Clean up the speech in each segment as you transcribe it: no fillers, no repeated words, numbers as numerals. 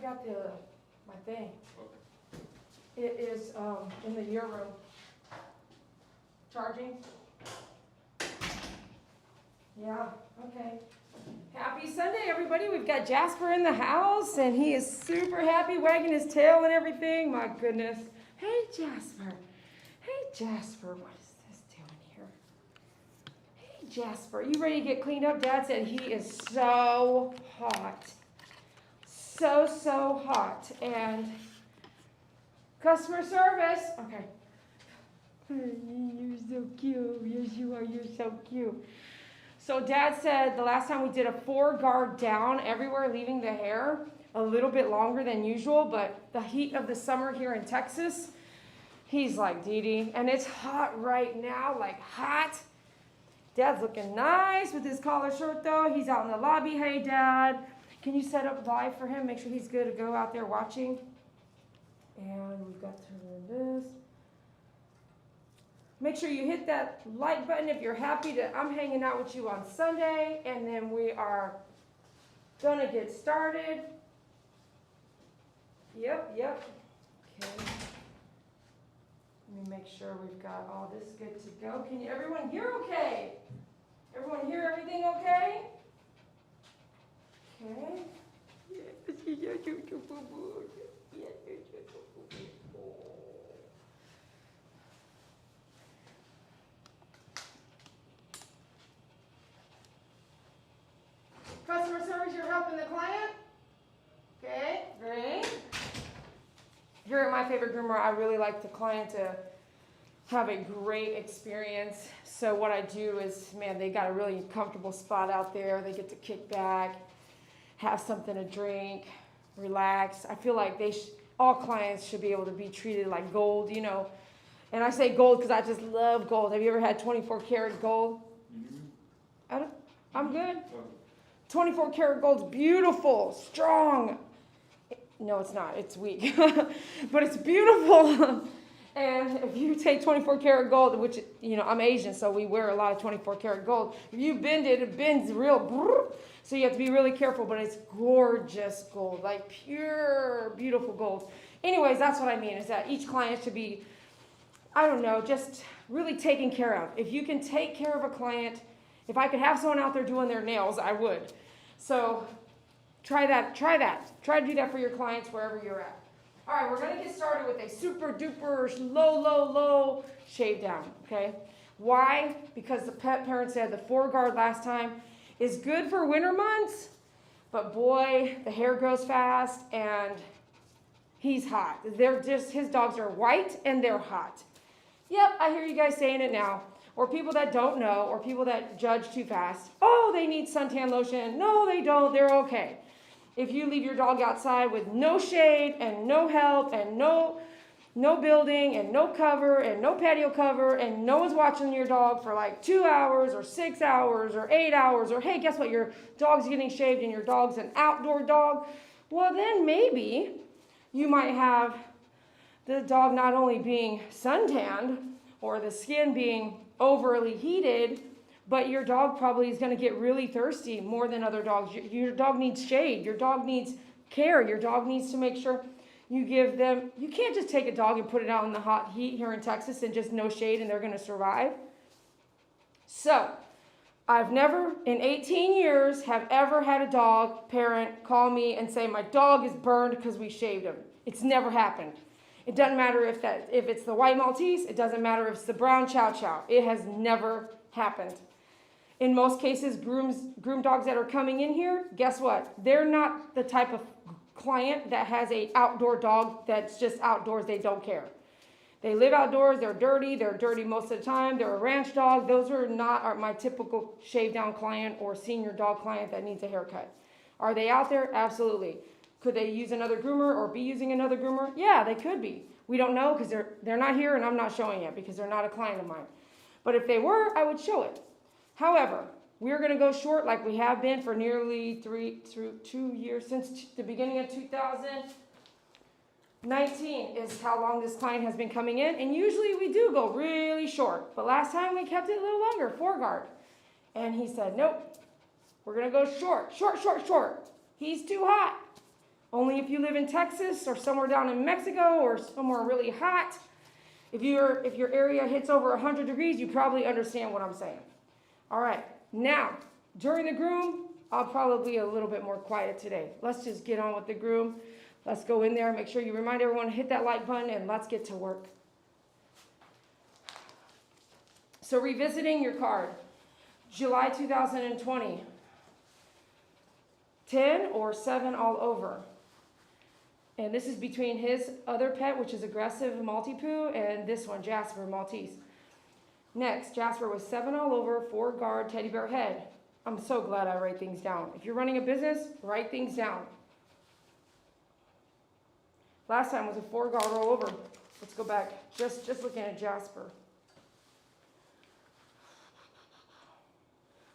forgot my thing. It is in the year room. Charging. Yeah, okay. Happy Sunday, everybody. We've got Jasper in the house, and he is super happy, wagging his tail and everything. My goodness. Hey, Jasper. Hey, Jasper. What is this doing here? Hey, Jasper. You ready to get cleaned up? Dad said he is so hot. So hot. And customer service. Okay. You're so cute. Yes, you are. You're so cute. So Dad said the last time we did a 4-guard down everywhere, leaving the hair a little bit longer than usual, but the heat of the summer here in Texas, he's like, Dee Dee, and it's hot right now, like hot. Dad's looking nice with his collar shirt though. He's out in the lobby. Hey, Dad, can you set up live for him? Make sure he's good to go out there watching. And we've got to turn this. Make sure you hit that like button if you're happy that I'm hanging out with you on Sunday. And then we are going to get started. Yep. Okay. Let me make sure we've got all this good to go. Can everyone hear okay? Everyone hear everything okay? Okay. Customer service, you're helping the client? Okay, great. Here at My Favorite Groomer, I really like the client to have a great experience. So what I do is, man, they got a really comfortable spot out there. They get to kick back, have something to drink, relax. I feel like all clients should be able to be treated like gold, you know. And I say gold because I just love gold. Have you ever had 24 karat gold? I'm good. 24 karat gold's beautiful, strong. No, it's not. It's weak. But it's beautiful. And if you take 24 karat gold, which, you know, I'm Asian, so we wear a lot of 24 karat gold. If you bend it, it bends real. So you have to be really careful, but it's gorgeous gold, like pure, beautiful gold. Anyways, that's what I mean, is that each client should be, I don't know, just really taken care of. If you can take care of a client, if I could have someone out there doing their nails, I would. So try that. Try to do that for your clients wherever you're at. All right, we're going to get started with a super duper low shave down, okay? Why? Because the pet parent said the 4-guard last time is good for winter months, but boy, the hair grows fast and he's hot. His dogs are white and they're hot. Yep, I hear you guys saying it now. Or people that don't know, or people that judge too fast. Oh, they need suntan lotion. No, they don't. They're okay. If you leave your dog outside with no shade and no help and no building and no cover and no patio cover and no one's watching your dog for like 2 hours or 6 hours or 8 hours, or hey, guess what? Your dog's getting shaved and your dog's an outdoor dog. Well, then maybe you might have the dog not only being suntanned or the skin being overly heated, but your dog probably is going to get really thirsty more than other dogs. Your dog needs shade. Your dog needs care. Your dog needs to make sure you give them, you can't just take a dog and put it out in the hot heat here in Texas and just no shade and they're going to survive. So I've never in 18 years have ever had a dog parent call me and say, my dog is burned because we shaved him. It's never happened. It doesn't matter if it's the white Maltese. It doesn't matter if it's the brown Chow Chow. It has never happened. In most cases, groom dogs that are coming in here, guess what? They're not the type of client that has an outdoor dog that's just outdoors. They don't care. They live outdoors. They're dirty. They're dirty most of the time. They're a ranch dog. Those are not my typical shave down client or senior dog client that needs a haircut. Are they out there? Absolutely. Could they use another groomer or be using another groomer? Yeah, they could be. We don't know because they're not here and I'm not showing it because they're not a client of mine. But if they were, I would show it. However, we're going to go short like we have been for nearly 2 years, since the beginning of 2019 is how long this client has been coming in. And usually we do go really short. But last time we kept it a little longer, 4-guard. And he said, nope, We're going to go short, short, short, short. He's too hot. Only if you live in Texas or somewhere down in Mexico or somewhere really hot. If your area hits over 100 degrees, you probably understand what I'm saying. All right, now, during the groom, I'll probably be a little bit more quiet today. Let's just get on with the groom. Let's go in there. Make sure you remind everyone to hit that like button and let's get to work. So revisiting your card, July 2020, 10 or 7 all over. And this is between his other pet, which is aggressive Maltese poo, and this one, Jasper Maltese. Next, Jasper was 7 all over, 4 guard, teddy bear head. I'm so glad I write things down. If you're running a business, write things down. Last time was a 4 guard all over. Let's go back. Just looking at Jasper.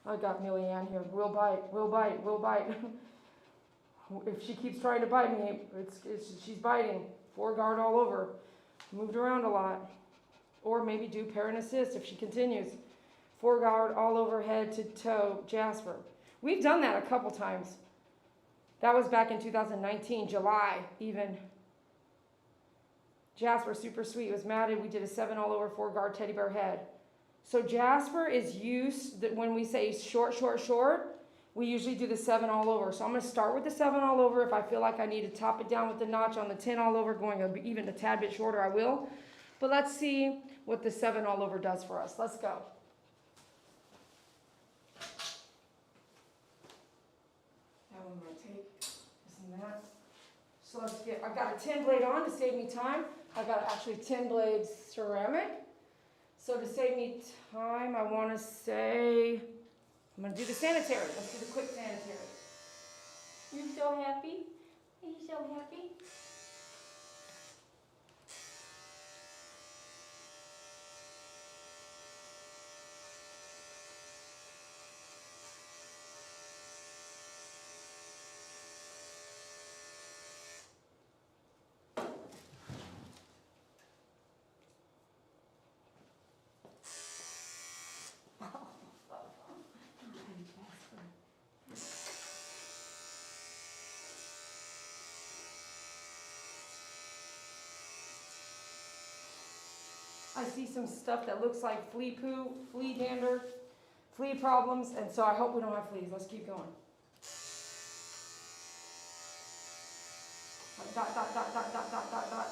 I got Millie Ann here. We'll bite, we'll bite, we'll bite. If she keeps trying to bite me, she's biting. 4 guard all over. Moved around a lot. Or maybe do parent assist if she continues. 4 guard all over head to toe, Jasper. We've done that a couple times. That was back in 2019, July even. Jasper, super sweet, was matted. We did a 7 all over, 4 guard teddy bear head. So Jasper is used that when we say short, short, short, we usually do the 7 all over. So I'm going to start with the 7 all over. If I feel like I need to top it down with the notch on the 10 all over, going even a tad bit shorter, I will. But let's see what the 7 all over does for us. Let's go. That one might take this and that. So let's get, I've got a 10 blade on to save me time. I've got actually 10 blades ceramic. So to save me time, I want to say, I'm going to do the sanitary. Let's do the quick sanitary. You're so happy? Are you so happy? I see some stuff that looks like flea poo, flea dander, flea problems, and so I hope we don't have fleas. Let's keep going. Dot, dot, dot, dot, dot, dot, dot, dot.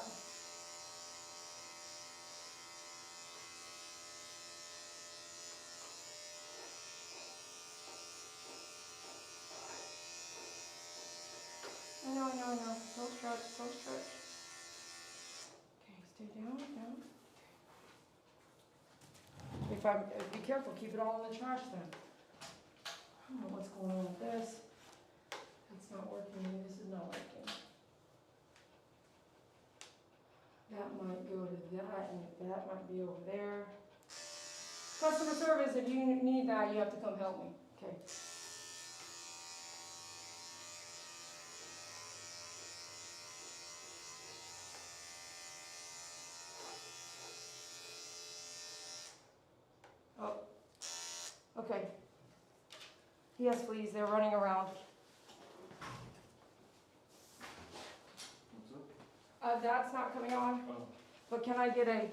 I know. Don't stretch, don't stretch. Okay, stay down, down. Be careful, keep it all in the trash then. I don't know what's going on with this. It's not working, this is not working. That might go to that, and that might be over there. Customer service, if you need that, you have to come help me. Okay. Oh, okay. He has fleas, they're running around. What's up? That's not coming on, Oh. but can I get a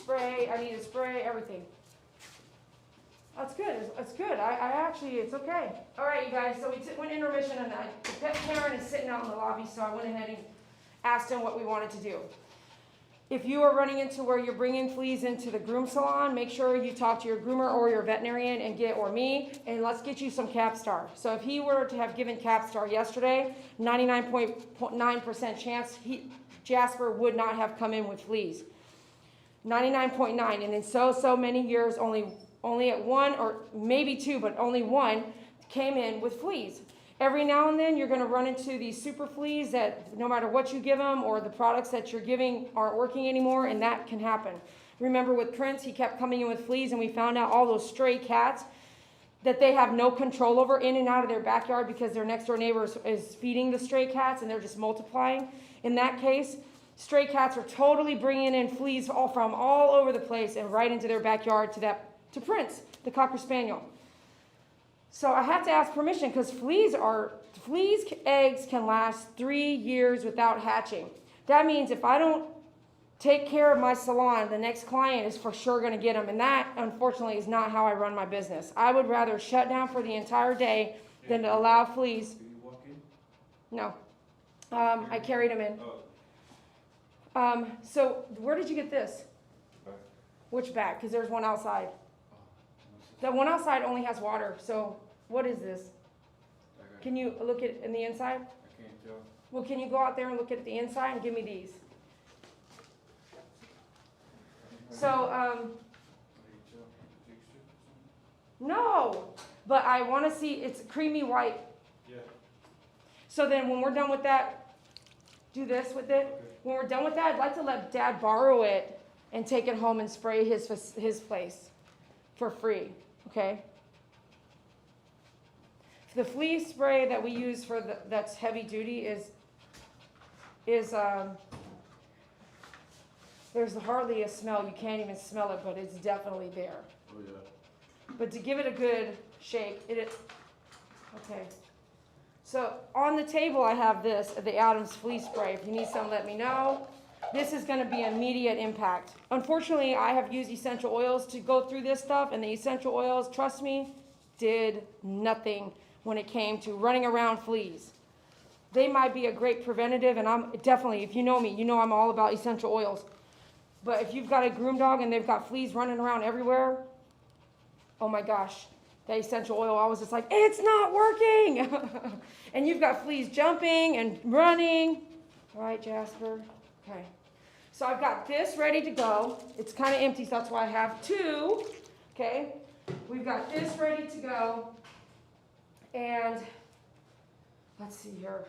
spray. I need to spray everything. That's good. It's good. I actually, it's okay. All right, you guys. So we went intermission, and the pet parent is sitting out in the lobby, so I went ahead and asked him what we wanted to do. If you are running into where you're bringing fleas into the groom salon, make sure you talk to your groomer or your veterinarian or me, and let's get you some Capstar. So if he were to have given Capstar yesterday, 99.9% chance Jasper would not have come in with fleas. 99.9, and in so many years, only at one or maybe two, but only one came in with fleas. Every now and then, you're going to run into these super fleas that no matter what you give them or the products that you're giving aren't working anymore, and that can happen. Remember with Prince, he kept coming in with fleas, and we found out all those stray cats that they have no control over in and out of their backyard because their next door neighbor is feeding the stray cats, and they're just multiplying. In that case, stray cats are totally bringing in fleas from all over the place and right into their backyard to Prince, the Cocker Spaniel. So I have to ask permission because fleas eggs can last 3 years without hatching. That means if I don't take care of my salon, the next client is for sure going to get them. And that, unfortunately, is not how I run my business. I would rather shut down for the entire day than to allow fleas. Do you walk in? No. I carried them in. So where did you get this? Back. Which bag? Because there's one outside. The one outside only has water. So what is this? Can you look at in the inside? I can't tell. Well, can you go out there and look at the inside and give me these? So, no, but I want to see, it's creamy white. Yeah. So then when we're done with that, do this with it. Okay. When we're done with that, I'd like to let Dad borrow it and take it home and spray his place for free, okay? The flea spray that we use that's heavy duty is there's hardly a smell. You can't even smell it, but it's definitely there. Oh yeah. But to give it a good shake, okay. So on the table I have this, the Adams flea spray. If you need some, let me know. This is going to be immediate impact. Unfortunately, I have used essential oils to go through this stuff, and the essential oils, trust me, did nothing when it came to running around fleas. They might be a great preventative, and I'm definitely, if you know me, you know I'm all about essential oils. But if you've got a groom dog and they've got fleas running around everywhere, oh my gosh, that essential oil, I was just like, it's not working. And you've got fleas jumping and running. All right, Jasper. Okay. So I've got this ready to go. It's kind of empty, so that's why I have two. Okay. We've got this ready to go. And let's see here.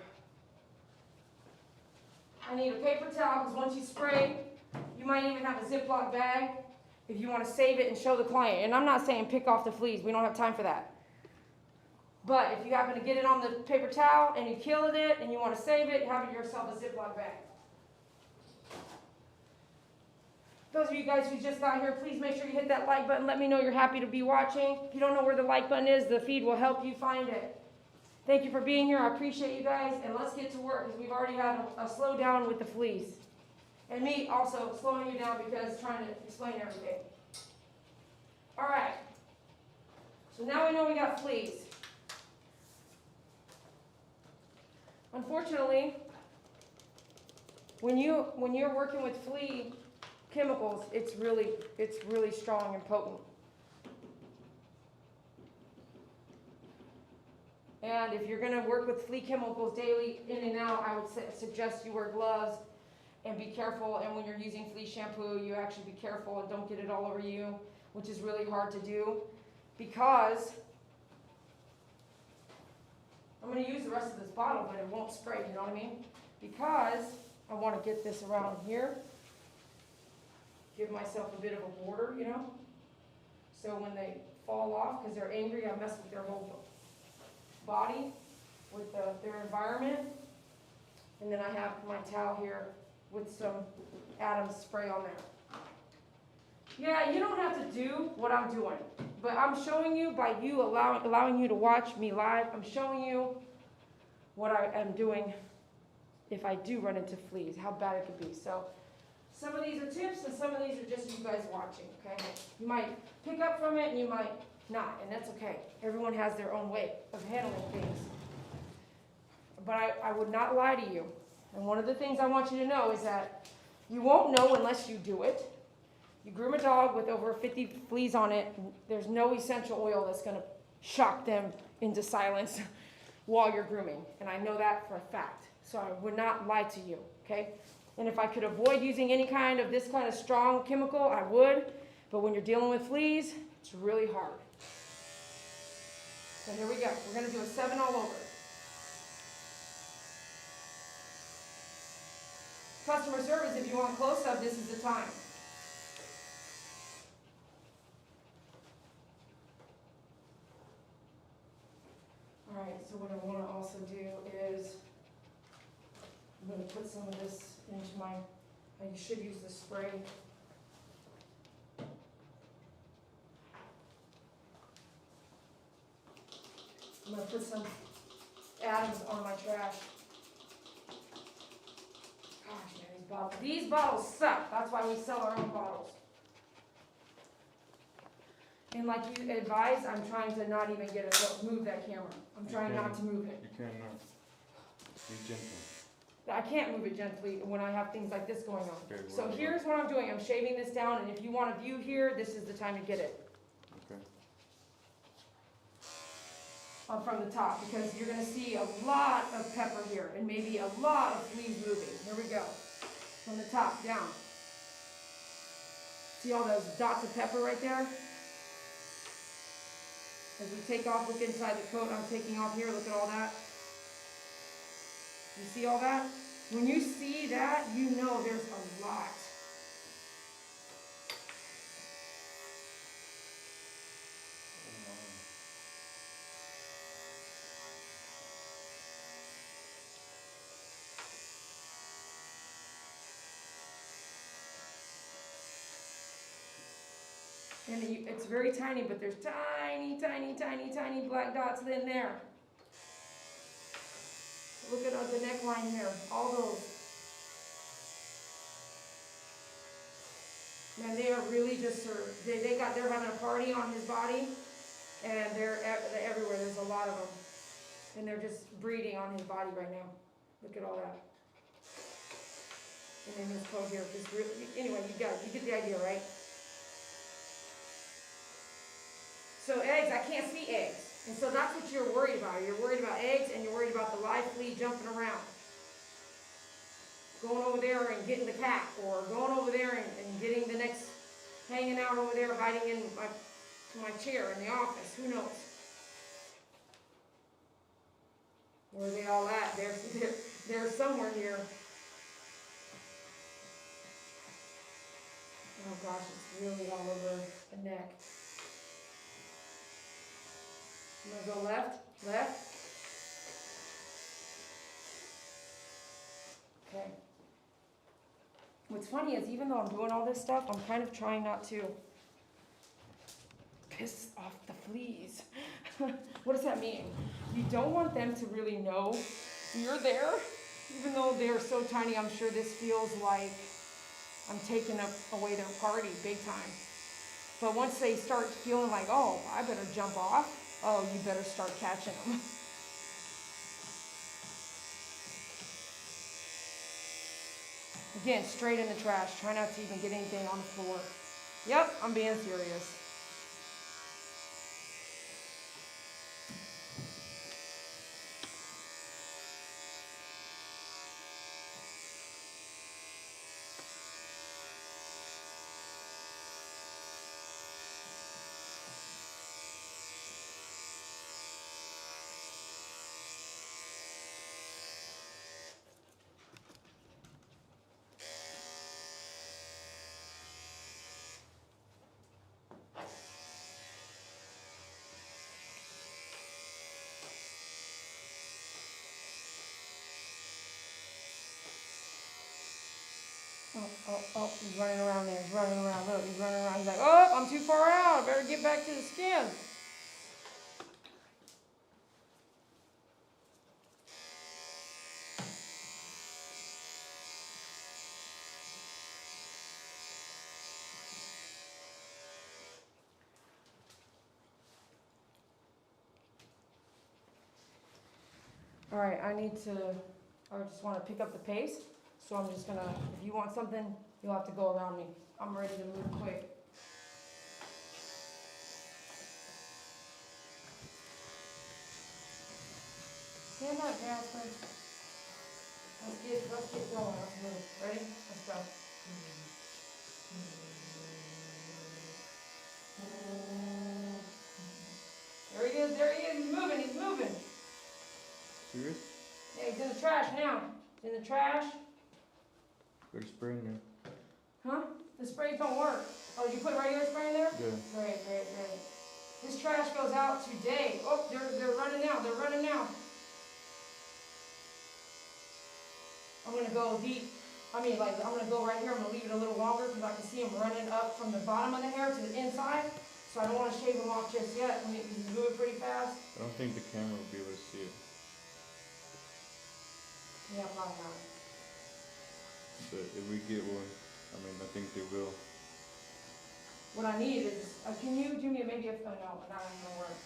I need a paper towel because once you spray, you might even have a Ziploc bag if you want to save it and show the client. And I'm not saying pick off the fleas. We don't have time for that. But if you happen to get it on the paper towel and you killed it and you want to save it, have yourself a Ziploc bag. Those of you guys who just got here, please make sure you hit that like button. Let me know you're happy to be watching. If you don't know where the like button is, the feed will help you find it. Thank you for being here. I appreciate you guys. And let's get to work because we've already had a slow down with the fleas. And me also slowing you down because trying to explain everything. All right. So now we know we got fleas. Unfortunately, when you're working with flea chemicals, it's really strong and potent. And if you're going to work with flea chemicals daily in and out, I would suggest you wear gloves and be careful. And when you're using flea shampoo, you actually be careful and don't get it all over you, which is really hard to do because I'm going to use the rest of this bottle, but it won't spray, you know what I mean? Because I want to get this around here. Give myself a bit of a border, you know? So when they fall off, because they're angry, I mess with their whole body, with their environment. And then I have my towel here with some Adams spray on there. Yeah, you don't have to do what I'm doing, but I'm showing you by you allowing you to watch me live. I'm showing you what I am doing if I do run into fleas, how bad it could be. So Some of these are tips and some of these are just you guys watching, okay? You might pick up from it and you might not, and that's okay. Everyone has their own way of handling things. But I would not lie to you. And one of the things I want you to know is that you won't know unless you do it. You groom a dog with over 50 fleas on it, there's no essential oil that's going to shock them into silence while you're grooming. And I know that for a fact. So I would not lie to you, okay? And if I could avoid using any kind of this kind of strong chemical, I would. But when you're dealing with fleas, it's really hard. So here we go. We're going to do a 7 all over. Customer service, if you want close-up, this is the time. All right, so what I want to also do is I'm going to put some of this into my, you should use the spray. I'm going to put some atoms on my trash. Gosh, man, these bottles suck. That's why we sell our own bottles. And like you advised, I'm trying to not even move that camera. I'm trying not to move it. You cannot. Be gentle. I can't move it gently when I have things like this going on. Okay, So here's what I'm doing. I'm shaving this down, and if you want a view here, this is the time to get it. Okay. From the top, because you're going to see a lot of pepper here, and maybe a lot of fleas moving. Here we go. From the top, down. See all those dots of pepper right there? As we take off, look inside the coat. I'm taking off here. Look at all that. You see all that? When you see that, you know there's a lot. And it's very tiny, but there's tiny, tiny, tiny, tiny black dots in there. Look at the neckline here, all those. Man, they are really just they're having a party on his body, and they're everywhere. There's a lot of them, and they're just breeding on his body right now. Look at all that. And then his coat here, just really. Anyway, you get the idea, right? So eggs, I can't see eggs. And so that's what you're worried about. You're worried about eggs, and you're worried about the live flea jumping around. Going over there and getting the cat, or going over there and getting the next, hanging out over there, hiding in my chair in the office. Who knows? Where are they all at? They're somewhere here. Oh gosh, it's really all over the neck. I'm going to go left. Okay. What's funny is even though I'm doing all this stuff, I'm kind of trying not to piss off the fleas. What does that mean? You don't want them to really know you're there, even though they're so tiny. I'm sure this feels like I'm taking away their party big time. But once they start feeling like, oh, I better jump off, oh, you better start catching them. Again, straight in the trash. Try not to even get anything on the floor. Yep, I'm being serious. Oh, he's running around there. He's running around. Look, he's running around. He's like, oh, I'm too far out. I better get back to the skin. All right, I just want to pick up the pace. So I'm just gonna, if you want something, you'll have to go around me. I'm ready to move quick. Stand up, Jasper. Let's get going. Let's move. Ready? Let's go. There he is, there he is. He's moving, he's moving. Serious? Yeah, he's in the trash now. He's in the trash. Better spray in there. Huh? The sprays don't work. Oh, did you put regular spray in there? Yeah. Great, great, great. This trash goes out today. Oh, they're running now. They're running now. I'm gonna go deep. I'm gonna go right here. I'm gonna leave it a little longer because I can see them running up from the bottom of the hair to the inside. So I don't want to shave them off just yet. I mean, you can move it pretty fast. I don't think the camera will be able to see it. Yeah, probably not. But if we get one, I mean, I think they will. What I need is, can you do me maybe a, oh no, that ain't gonna work.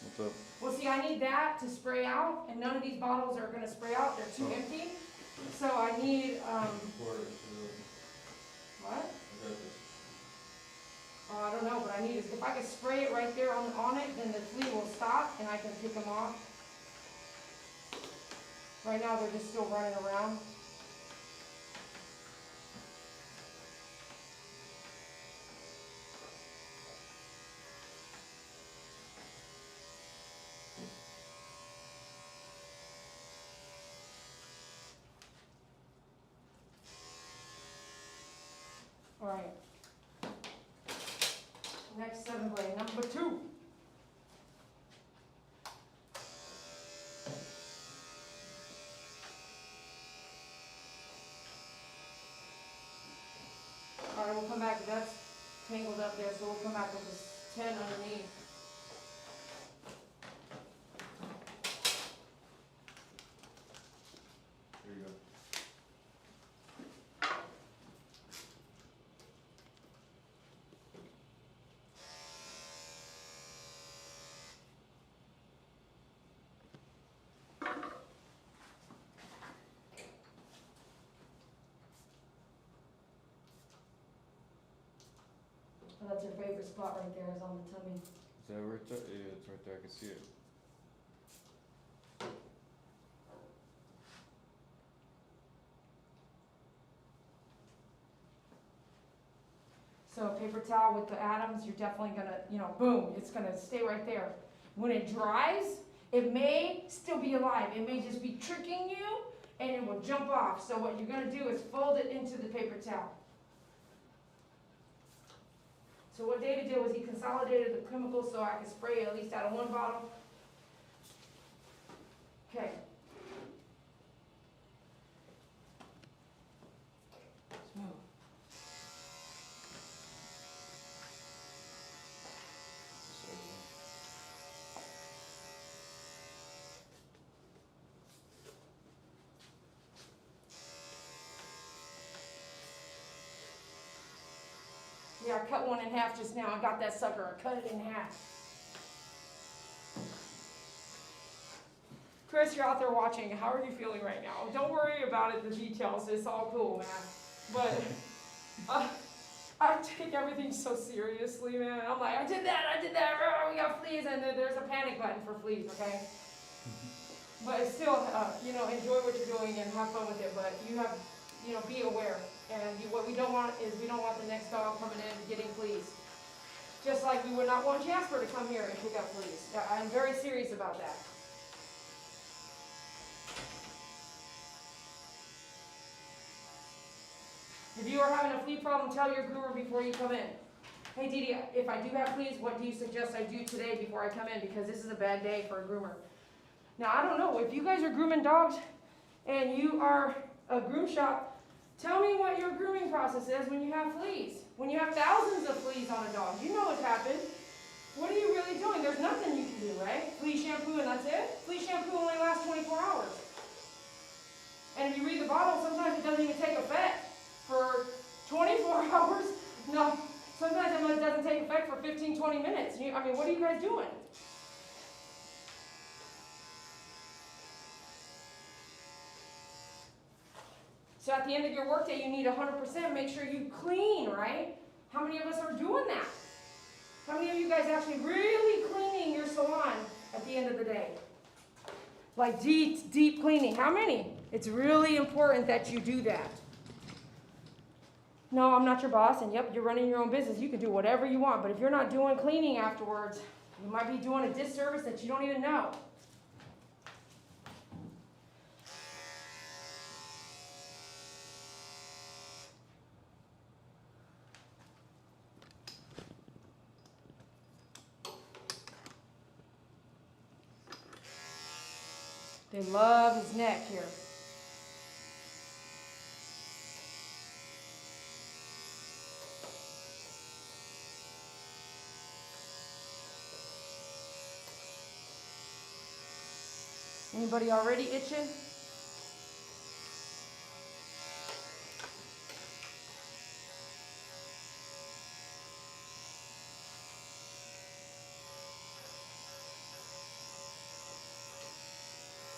What's up? Well, see, I need that to spray out, and none of these bottles are gonna spray out. They're too empty. So I need, what? Oh, I don't know, but I need is if I could spray it right there on it, then the flea will stop and I can pick them off. Right now, they're just still running around. All right. Next 7 blade, number 2. All right, we'll come back. That's tangled up there, so we'll come back with this 10 underneath. There you go. Oh, that's your favorite spot right there, is on the tummy. Is that right there? Yeah, it's right there. I can see it. So a paper towel with the atoms, you're definitely gonna, boom, it's gonna stay right there. When it dries, it may still be alive. It may just be tricking you and it will jump off. So what you're gonna do is fold it into the paper towel. So what David did was he consolidated the chemicals so I could spray at least out of 1 bottle. Okay. Smooth. Yeah, I cut one in half just now. I got that sucker. I cut it in half. Chris, you're out there watching. How are you feeling right now? Don't worry about it, the details. It's all cool, man. But I take everything so seriously, man. I'm like, I did that. We got fleas, and then there's a panic button for fleas, okay? But still, enjoy what you're doing and have fun with it. But you have, be aware. And what we don't want is we don't want the next dog coming in and getting fleas. Just like we would not want Jasper to come here and pick up fleas. I'm very serious about that. If you are having a flea problem, tell your groomer before you come in. Hey Didi, if I do have fleas, what do you suggest I do today before I come in? Because this is a bad day for a groomer. Now, I don't know, if you guys are grooming dogs and you are a groom shop, tell me what your grooming process is when you have fleas. When you have thousands of fleas on a dog, you know what's happened. What are you really doing? There's nothing you can do, right? Flea shampoo and that's it? Flea shampoo only lasts 24 hours. And if you read the bottle, sometimes it doesn't even take effect for 24 hours. No, sometimes it doesn't take effect for 15, 20 minutes. What are you guys doing? So at the end of your workday, you need 100%. Make sure you clean, right? How many of us are doing that? How many of you guys actually really cleaning your salon at the end of the day? Like deep, deep cleaning. How many? It's really important that you do that. No, I'm not your boss, and yep, you're running your own business. You can do whatever you want, but if you're not doing cleaning afterwards, you might be doing a disservice that you don't even know. They love his neck here. Anybody already itching?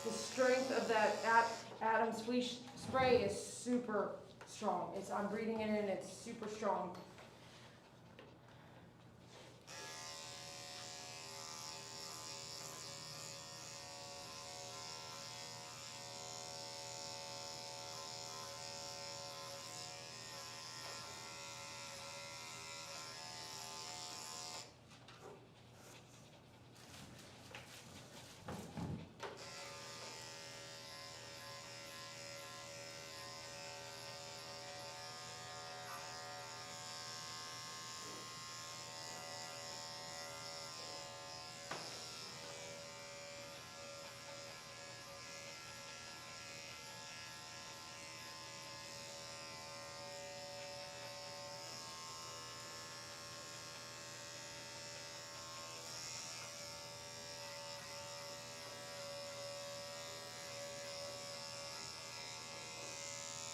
The strength of that Adam's Flea spray is super strong. I'm breathing it in, it's super strong.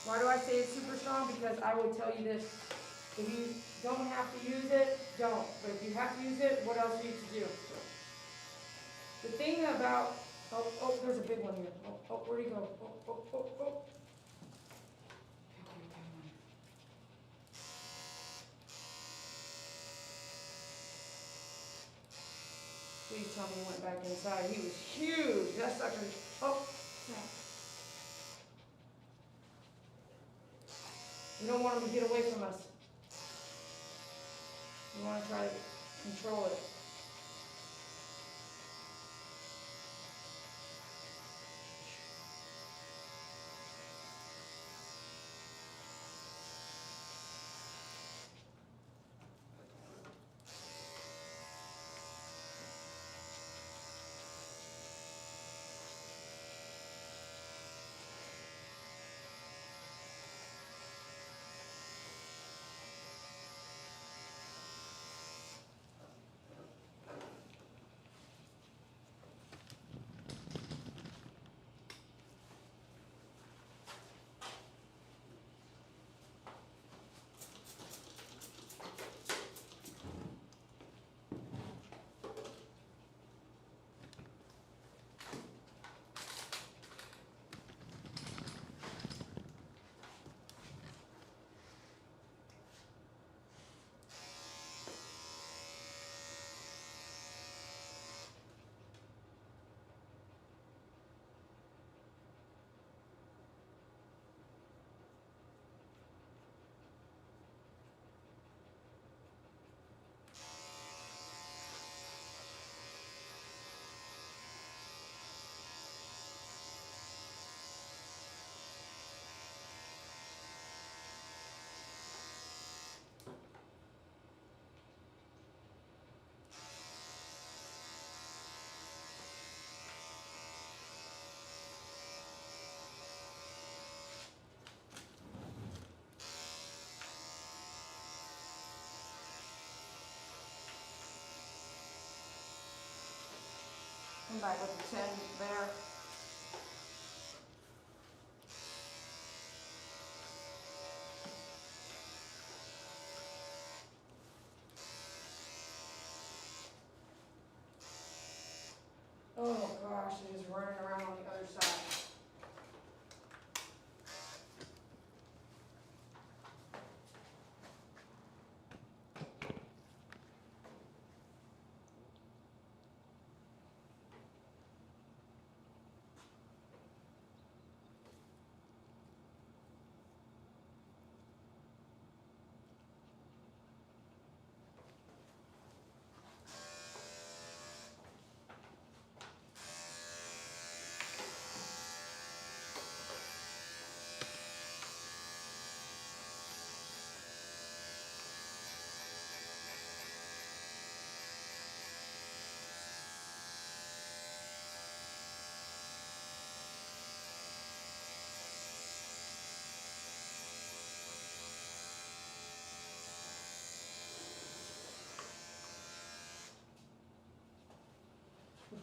Why do I say it's super strong? Because I would tell you this, if you don't have to use it, don't. But if you have to use it, what else do you have to do? The thing about, oh, there's a big one here. Oh, where'd he go? Oh. Please tell me he went back inside. He was huge. That sucker, oh, snap. We don't want him to get away from us. We want to try to control it. Come back with the 10 there. Oh gosh, it is running around on the other side.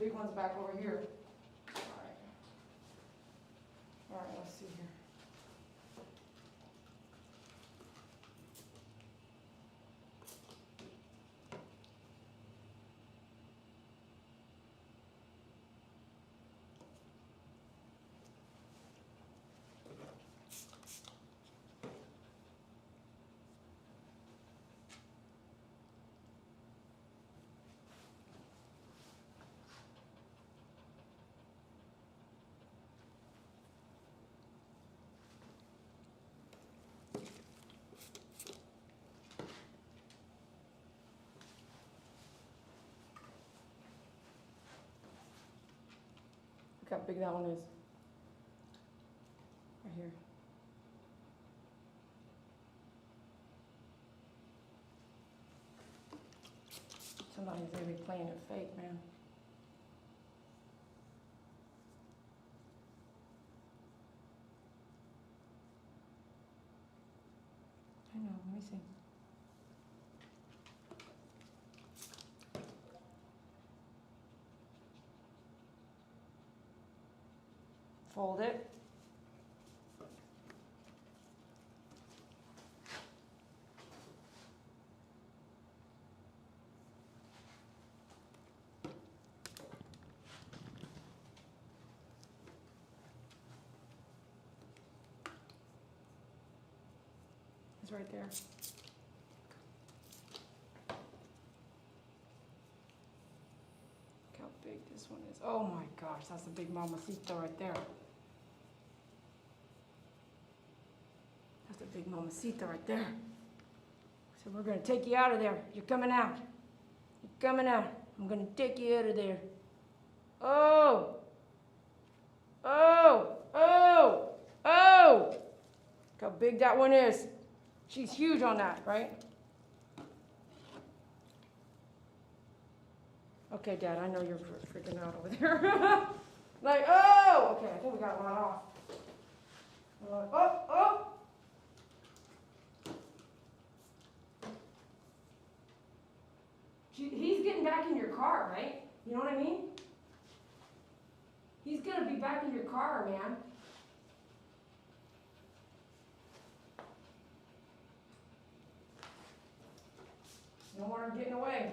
big one's back over here. All right, let's see here. Look how big that one is. Right here. Somebody's gonna be playing it fake, man. I know, let me see. Fold it. It's right there. Look how big this one is. Oh my gosh, that's a big mamacita right there. That's a big mamacita right there. So we're gonna take you out of there. You're coming out. You're coming out. I'm gonna take you out of there. Oh! Oh! Oh! Oh! Look how big that one is. She's huge on that, right? Okay, Dad, I know you're freaking out over there. Like, oh! Okay, I think we got one off. Oh, oh! He's getting back in your car, right? You know what I mean? He's gonna be back in your car, man. No more getting away.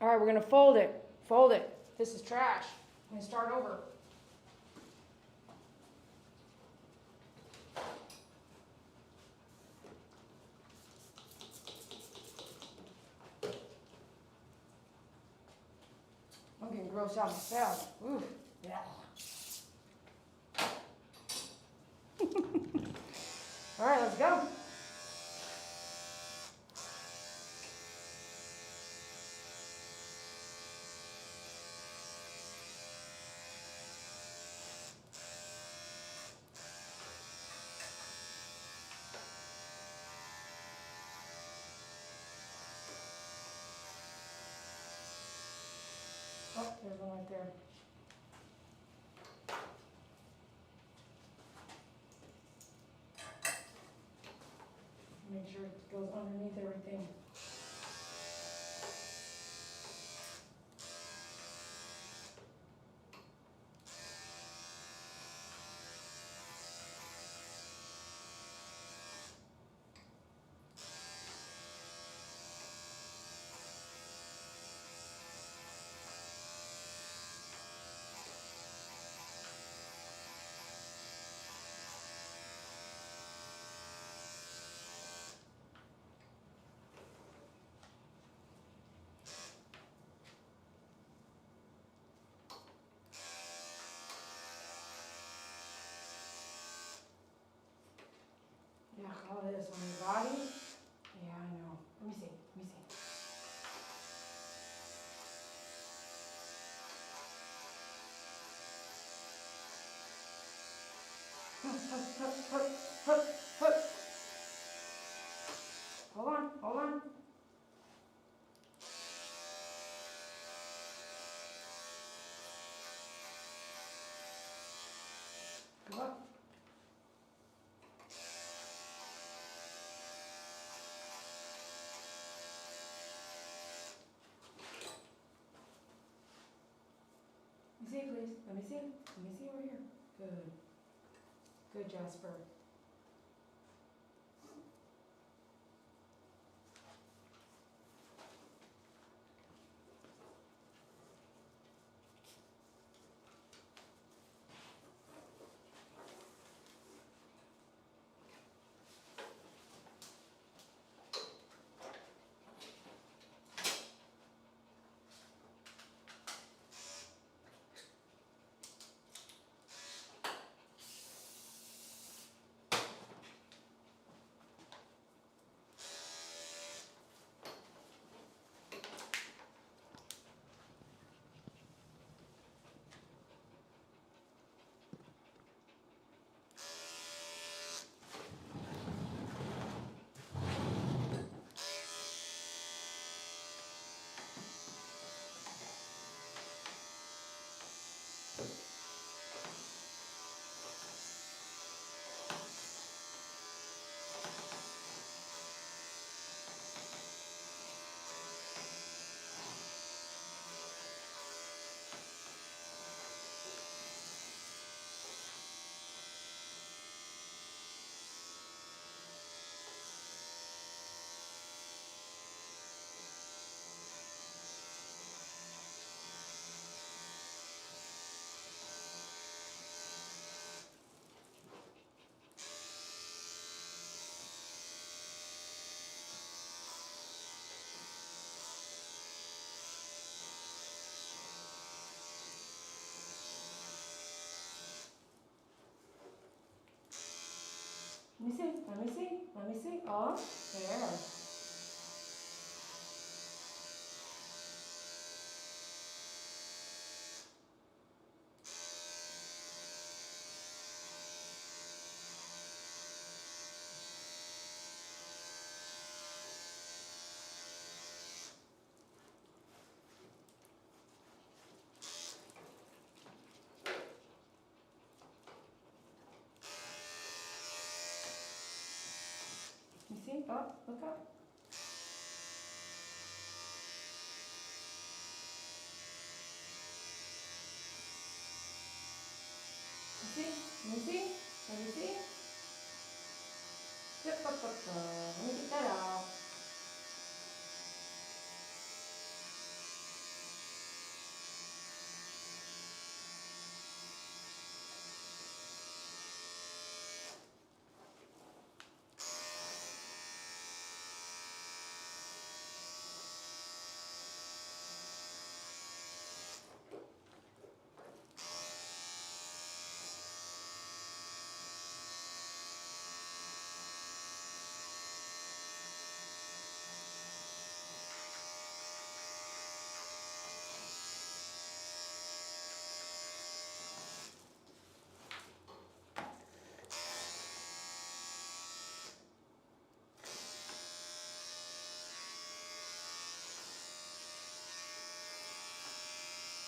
All right, we're gonna fold it. Fold it. This is trash. I'm gonna start over. I'm getting grossed out myself. Ooh, yeah. All right, let's go. Oh, there's one right there. Make sure it goes underneath everything. Yeah, all this on your body. Yeah, I know. Let me see. Let me see. Hold on, hold on. Go up. see, please. Let me see. Let me see over here. Good. Good, Jasper. Let me see, let me see, let me see. Oh, there. You see? Oh, look up. You see? Let me see? Let me see? Zip, up. Let me get that out.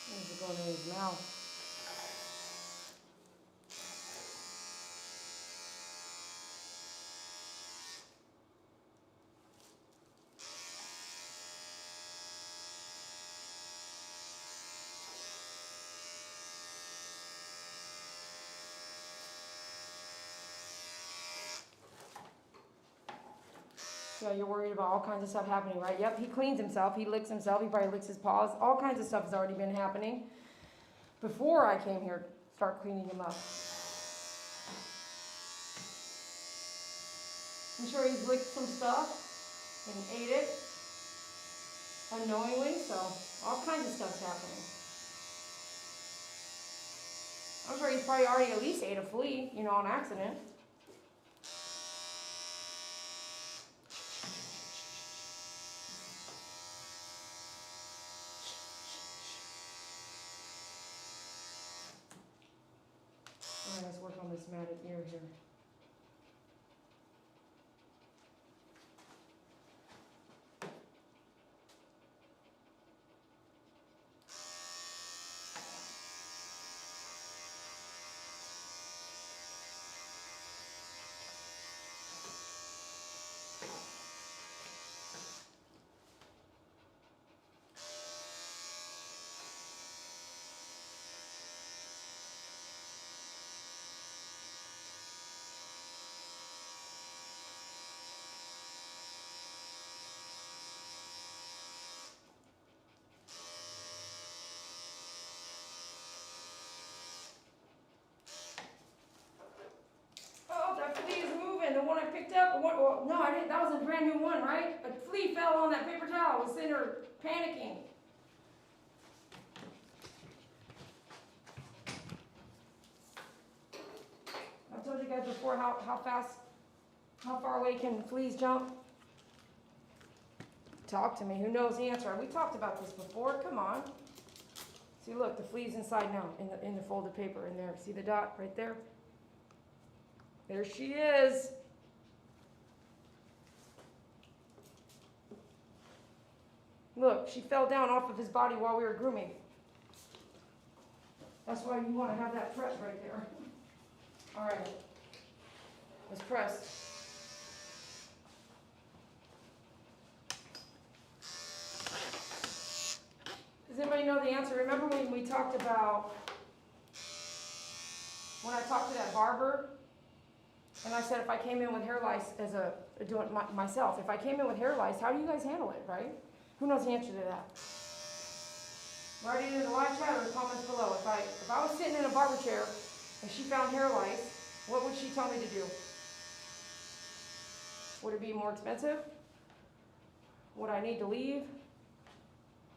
Needs to go in his mouth. So you're worried about all kinds of stuff happening, right? Yep, he cleans himself, he licks himself, he probably licks his paws. All kinds of stuff has already been happening before I came here to start cleaning him up. I'm sure he's licked some stuff and ate it unknowingly, so all kinds of stuff's happening. I'm sure he's probably already at least ate a flea, on accident. Alright, let's work on this matted ear here. brand new one, right? A flea fell on that paper towel, was sitting there panicking. I've told you guys before how far away can fleas jump? Talk to me, who knows the answer? We talked about this before, come on. See, look, the flea's inside now, in the folded paper in there. See the dot right there? There she is. Look, she fell down off of his body while we were grooming. That's why you want to have that press right there. All right, let's press. Does anybody know the answer? Remember when we talked about, when I talked to that barber, and I said if I came in with hair lice doing it myself, if I came in with hair lice, how do you guys handle it, right? Who knows the answer to that? Write it in the live chat or the comments below. If I was sitting in a barber chair and she found hair lice, what would she tell me to do? Would it be more expensive? Would I need to leave?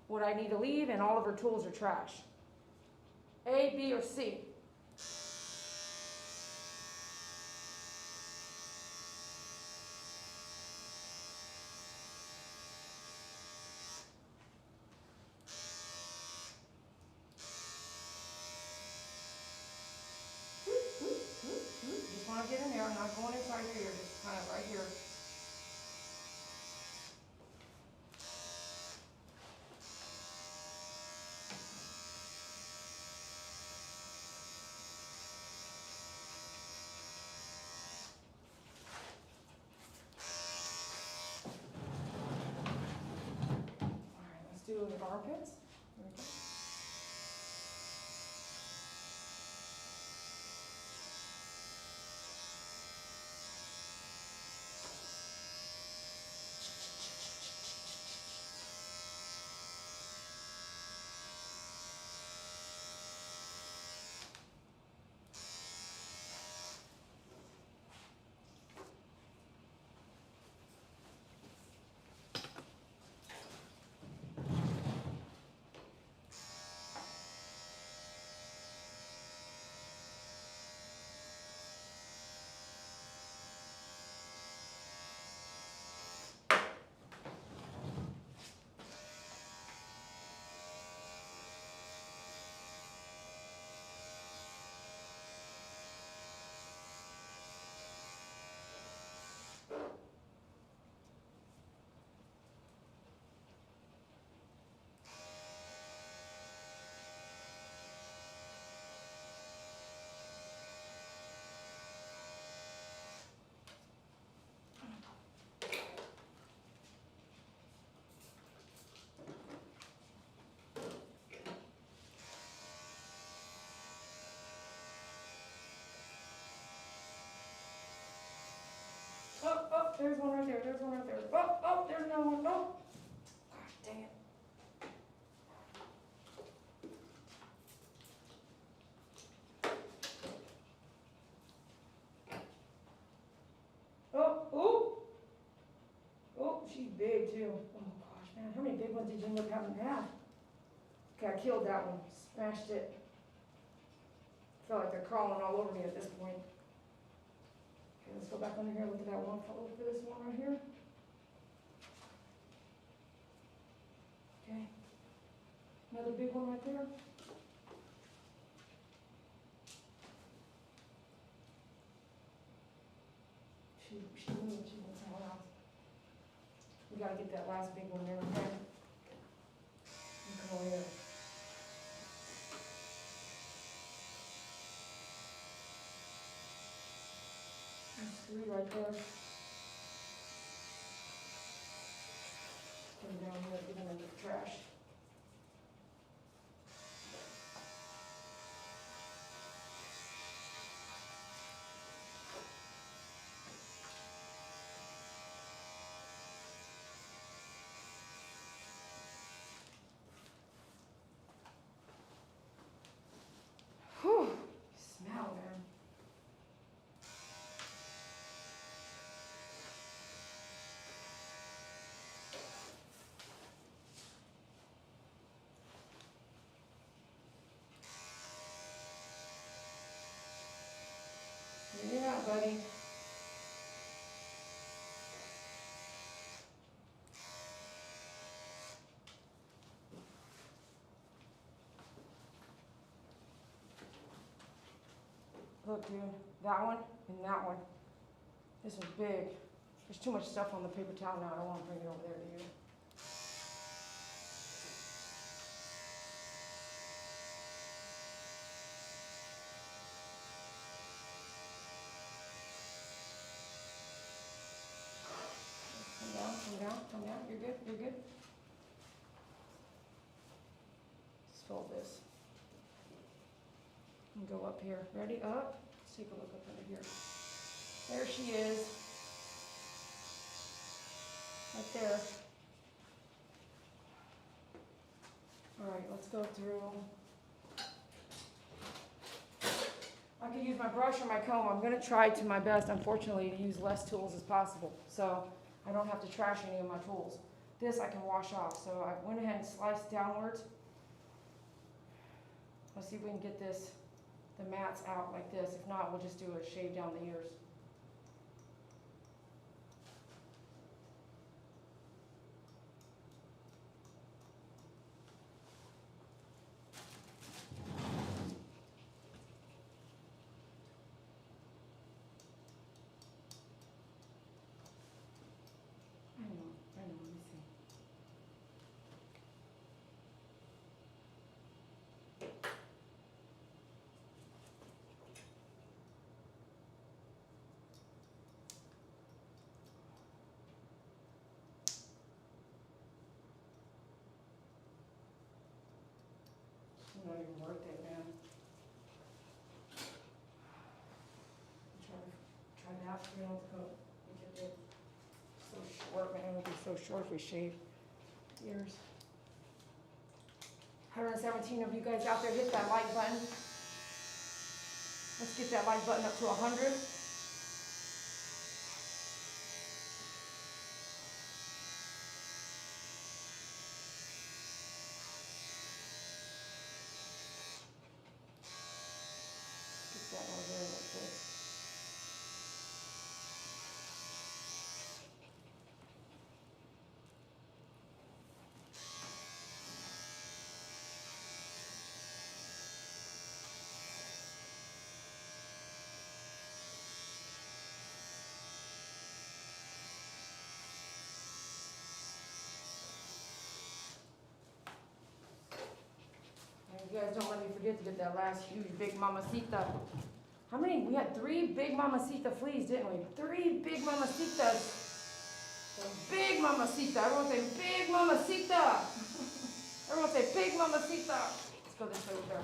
Would I need to leave and all of her tools are trash? A, B, or C? Just want to get in there. I'm not going inside your ear, just kind of right here. Do the armpits. There we go. Oh, there's one right there. There's one right there. Oh, there's another one. Oh, gosh, dang it. Oh, she's big too. Oh gosh, man, how many big ones did you end up having to have? Okay, I killed that one. Smashed it. Felt like they're crawling all over me at this point. Okay, let's go back under here. Look at that one. Look for this one right here. Okay. Another big one right there. She moved. She went somewhere else. We gotta get that last big one there, okay? Come over here. There's 3 right there. Put them down here, get them in the trash. Whew, smell, man. Look, dude, that one and that one. This one's big. There's too much stuff on the paper towel now. I don't want to bring it over there to you. Come down, come down, come down. You're good, you're good. Let's fold this. And go up here. Ready? Up. Let's take a look up under here. There she is. Right there. All right, let's go through. I could use my brush or my comb. I'm going to try to my best, unfortunately, to use less tools as possible. So I don't have to trash any of my tools. This I can wash off. So I went ahead and sliced downwards. Let's see if we can get this, the mats out like this. If not, we'll just do a shave down the ears. I know, let me see. It's not even worth it, man. Try to have to get on the coat. Look at it. So short, man. It would be so short if we shave ears. 117 of you guys out there, hit that like button. Let's get that like button up to 100. Get that one there real quick. And you guys don't let me forget to get that last huge big mamacita. How many? We had 3 big mamacita fleas, didn't we? 3 big mamacitas. Big mamacita. Everyone say big mamacita. Everyone say big mamacita. Let's go this way with her.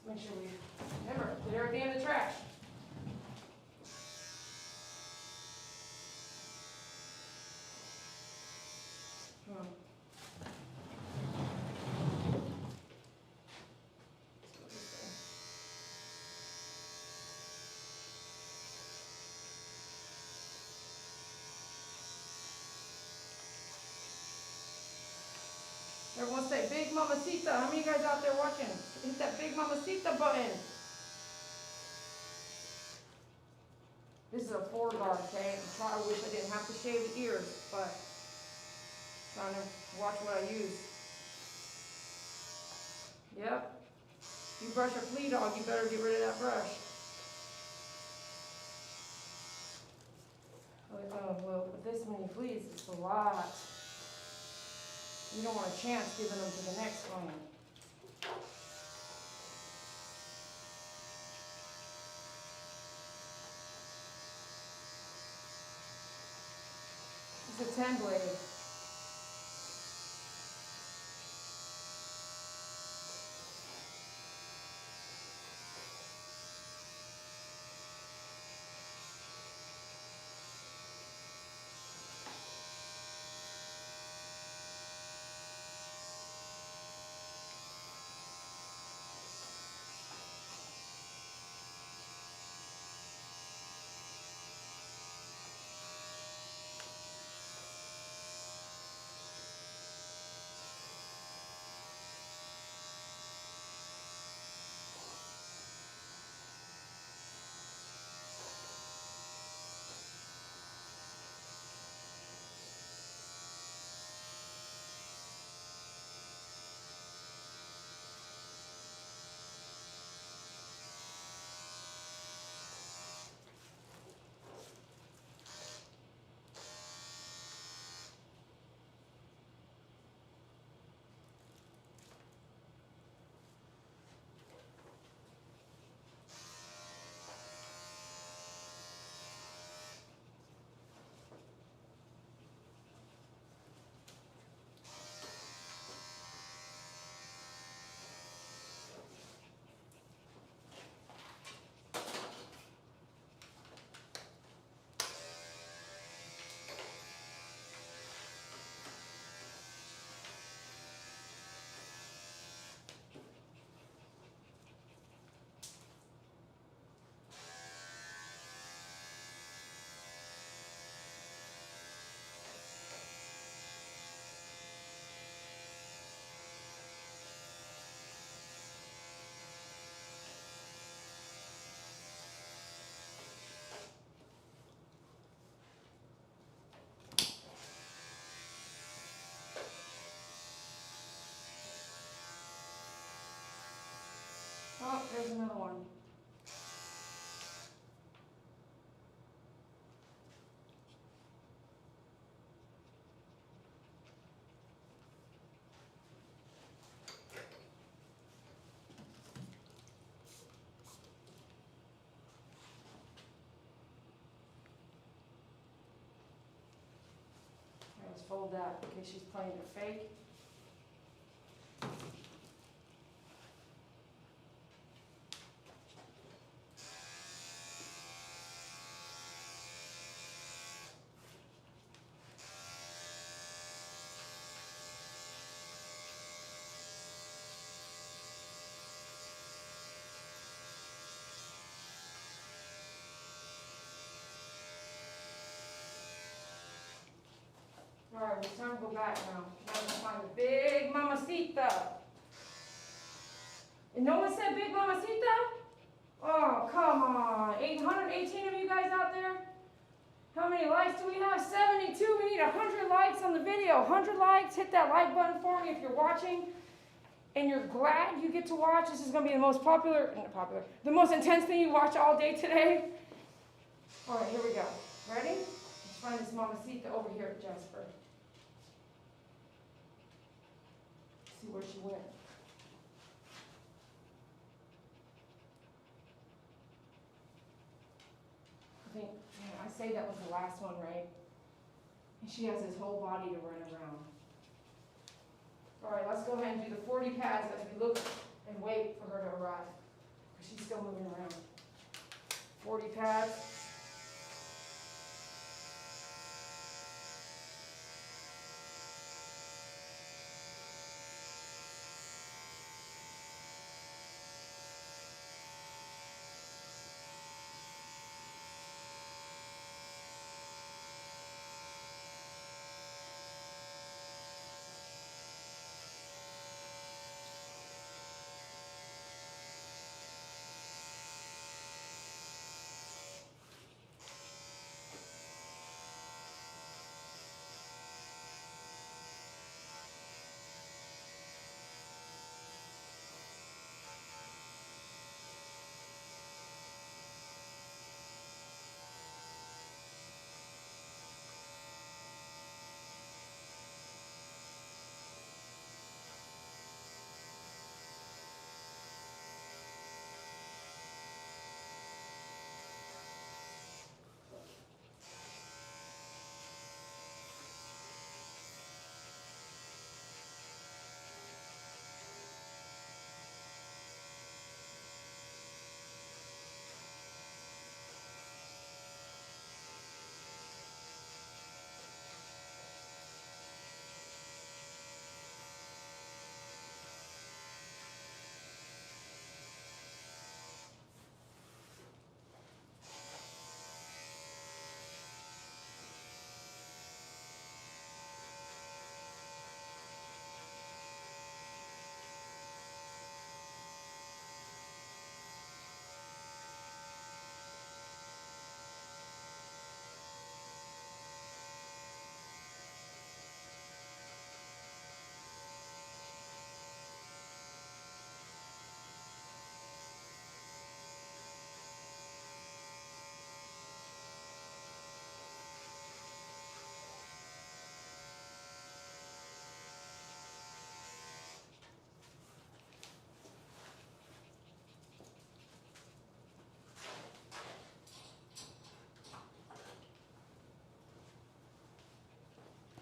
Make sure we remember, get everything in the trash. Everyone say big mamacita. How many of you guys out there watching? Hit that big mamacita button. This is a 4-guard, okay? I wish I didn't have to shave the ears, but I'm trying to watch what I use. Yep. You brush a flea dog, you better get rid of that brush. Oh, well, with this many fleas, it's a lot. You don't want a chance giving them to the next one. It's a 10-blade. Oh, there's another one. Let's fold that because she's playing the fake. All right, it's time to go back now. Now we're gonna find the big mamacita. And no one said big mamacita? Oh, come on. 818 of you guys out there? How many likes do we have? 72. We need 100 likes on the video. 100 likes. Hit that like button for me if you're watching. And you're glad you get to watch. This is going to be the most the most intense thing you watch all day today. All right, here we go. Ready? Let's find this mamacita over here, Jasper. See where she went. I think, man, I say that was the last one, right? And she has this whole body to run around. All right, let's go ahead and do the 40 pads as we look and wait for her to arrive. Because she's still moving around. 40 pads.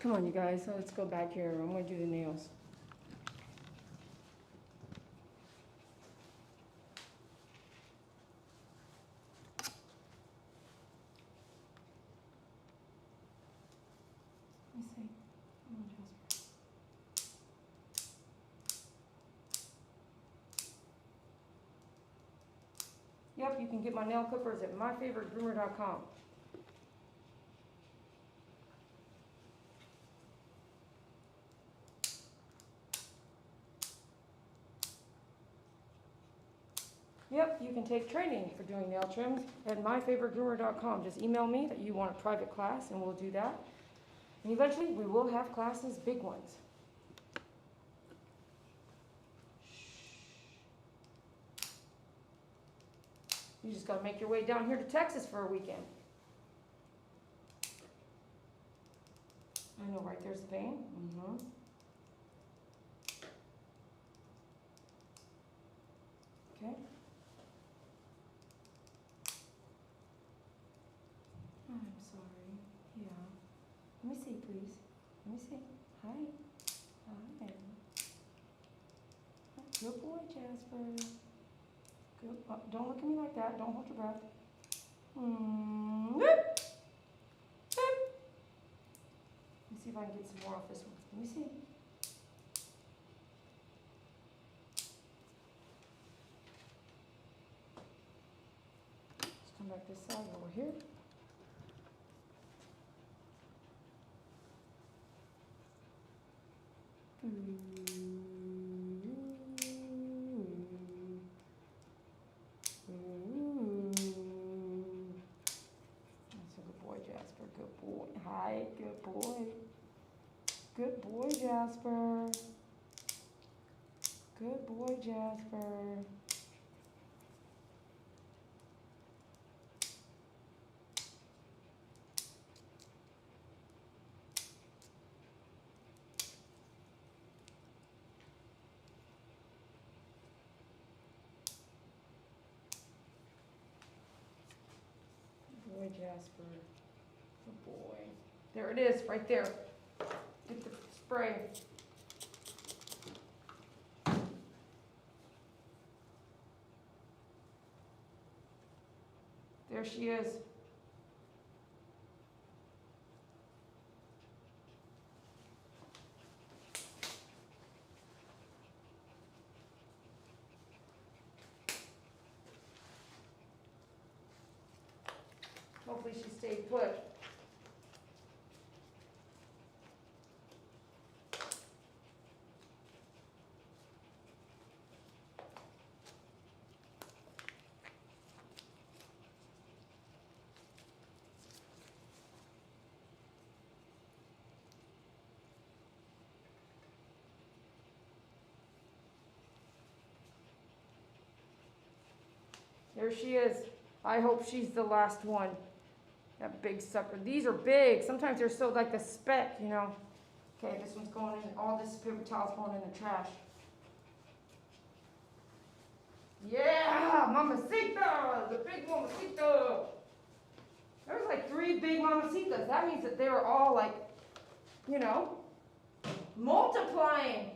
Come on, you guys. So let's go back here. I'm going to do the nails. Let me see. Come on, Jasper. Yep, you can get my nail clippers at myfavoritegroomer.com. Yep, you can take training for doing nail trims at myfavoritegroomer.com. Just email me that you want a private class and we'll do that. And eventually we will have classes, big ones. You just gotta make your way down here to Texas for a weekend. I know, right there's the vein. Mm-hmm. Okay. I'm sorry. Yeah. Let me see, please. Let me see. Hi. Hi. Good boy, Jasper. Good. Don't look at me like that. Don't hold your breath. Let me see if I can get some more off this one. Let me see. Let's come back this side over here. That's a good boy, Jasper. Good boy. Hi, good boy. Good boy, Jasper. Good boy, Jasper. Boy, Jasper. Good boy. There it is, right there. Get the spray. There she is. Hopefully she stayed put. There she is. I hope she's the last one. That big sucker. These are big. Sometimes they're so like the speck, you know. Okay, this one's going in. All this paper towel's going in the trash. Yeah, mamacita, the big mamacita. There's like 3 big mamacitas. That means that they were all like, you know, multiplying.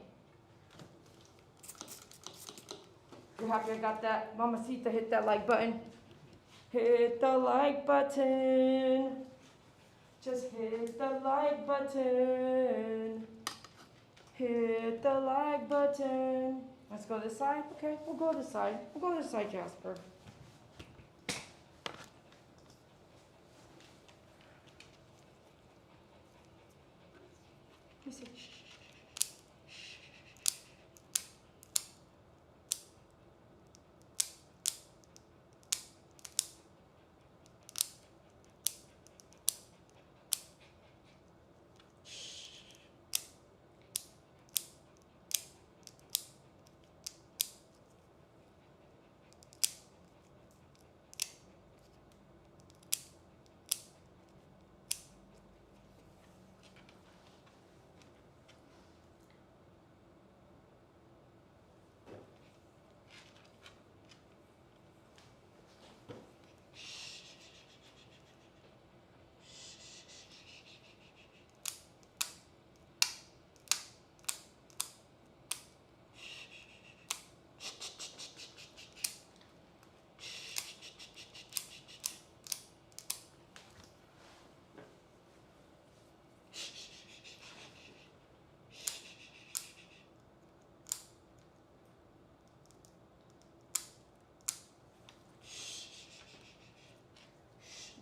You're happy I got that? Mamacita, hit that like button. Hit the like button. Just hit the like button. Hit the like button. Let's go this side. Okay, we'll go this side. We'll go this side, Jasper. Let me see.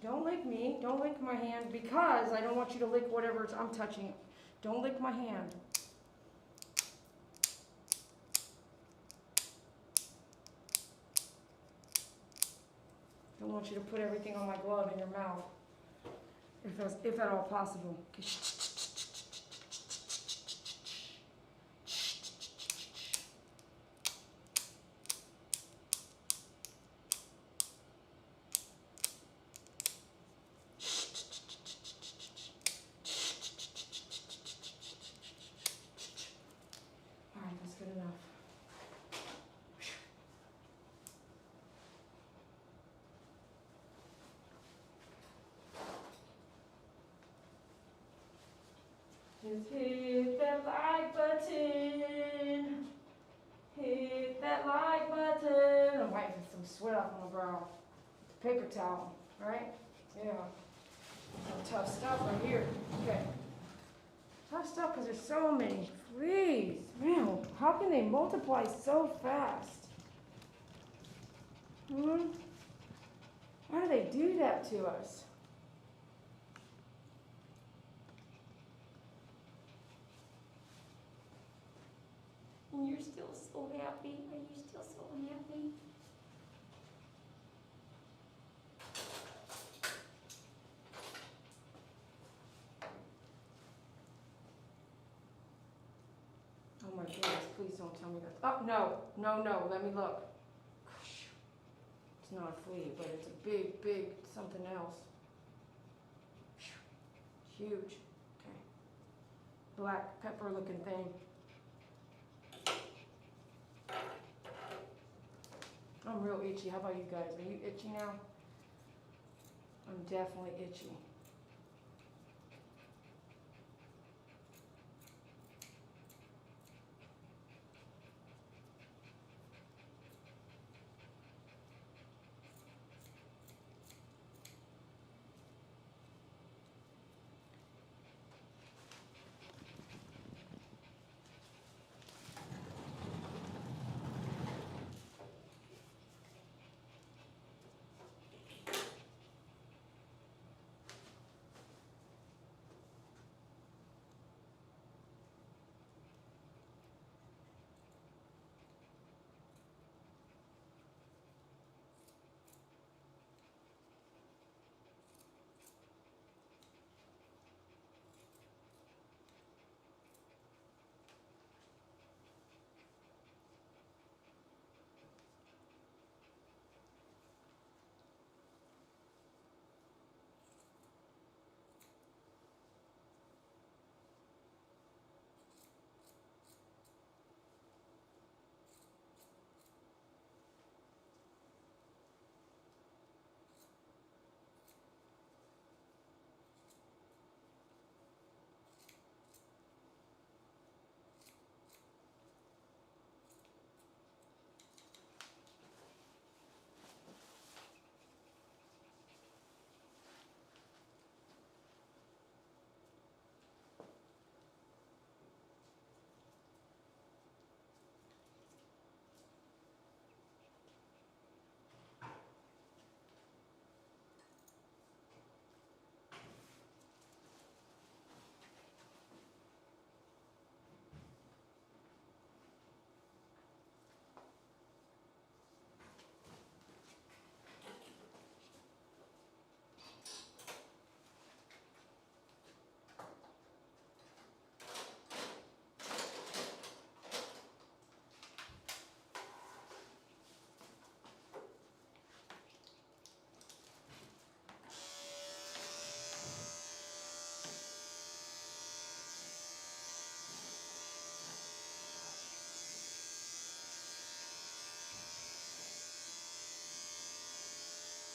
Don't lick me. Don't lick my hand because I don't want you to lick whatever I'm touching. Don't lick my hand. Don't want you to put everything on my glove in your mouth, if at all possible. Okay. hit that like button. Hit that like button. I'm wiping some sweat off my brow. Paper towel, right? Yeah. Some tough stuff right here. Okay. Tough stuff because there's so many fleas. Man, how can they multiply so fast? Why do they do that to us? And you're still so happy. Are you still so happy? Oh my goodness, please don't tell me that. Oh, no, let me look. It's not a flea, but it's a big something else. Huge. Okay. Black pepper looking thing. I'm real itchy. How about you guys? Are you itchy now? I'm definitely itchy.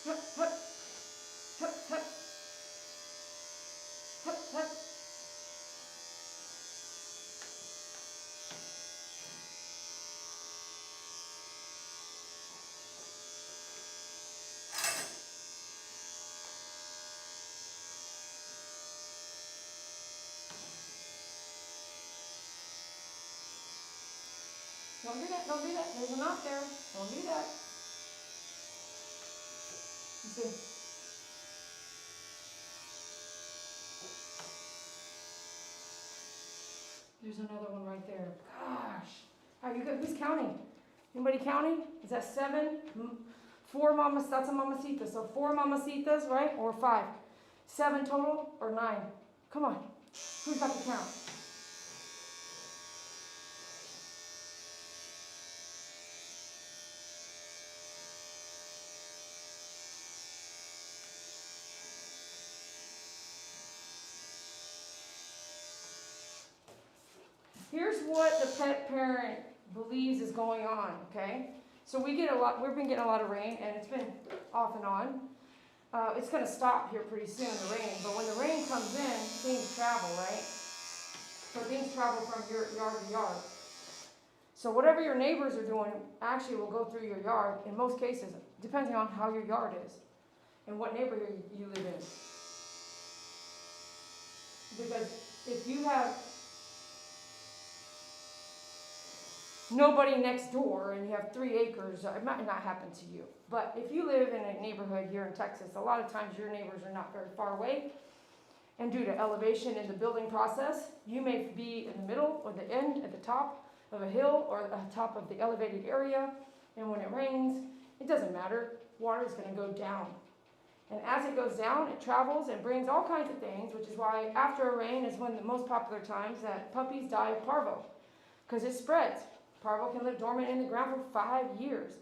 Hup, hup, hup, hup, hup, hup. Don't do that, don't do that. There's a knot there. Don't do that. You see? There's another one right there. Gosh. Are you good? Who's counting? Anybody counting? Is that 7? 4 mamas, that's a mamacita. So 4 mamacitas, right? Or 5. 7 total or 9? Come on. Who's got the count? Here's what the pet parent believes is going on, okay? So we've been getting a lot of rain, and it's been off and on. It's gonna stop here pretty soon, the rain, but when the rain comes in, things travel, right? So things travel from your yard to yard. So whatever your neighbors are doing actually will go through your yard in most cases, depending on how your yard is and what neighborhood you live in. Because if you have nobody next door and you have 3 acres, it might not happen to you. But if you live in a neighborhood here in Texas, a lot of times your neighbors are not very far away. And due to elevation in the building process, you may be in the middle or the end at the top of a hill or at the top of the elevated area. And when it rains, it doesn't matter. Water is going to go down. And as it goes down, it travels and brings all kinds of things, which is why after a rain is one of the most popular times that puppies die of parvo, because it spreads. Parvo can live dormant in the ground for 5 years.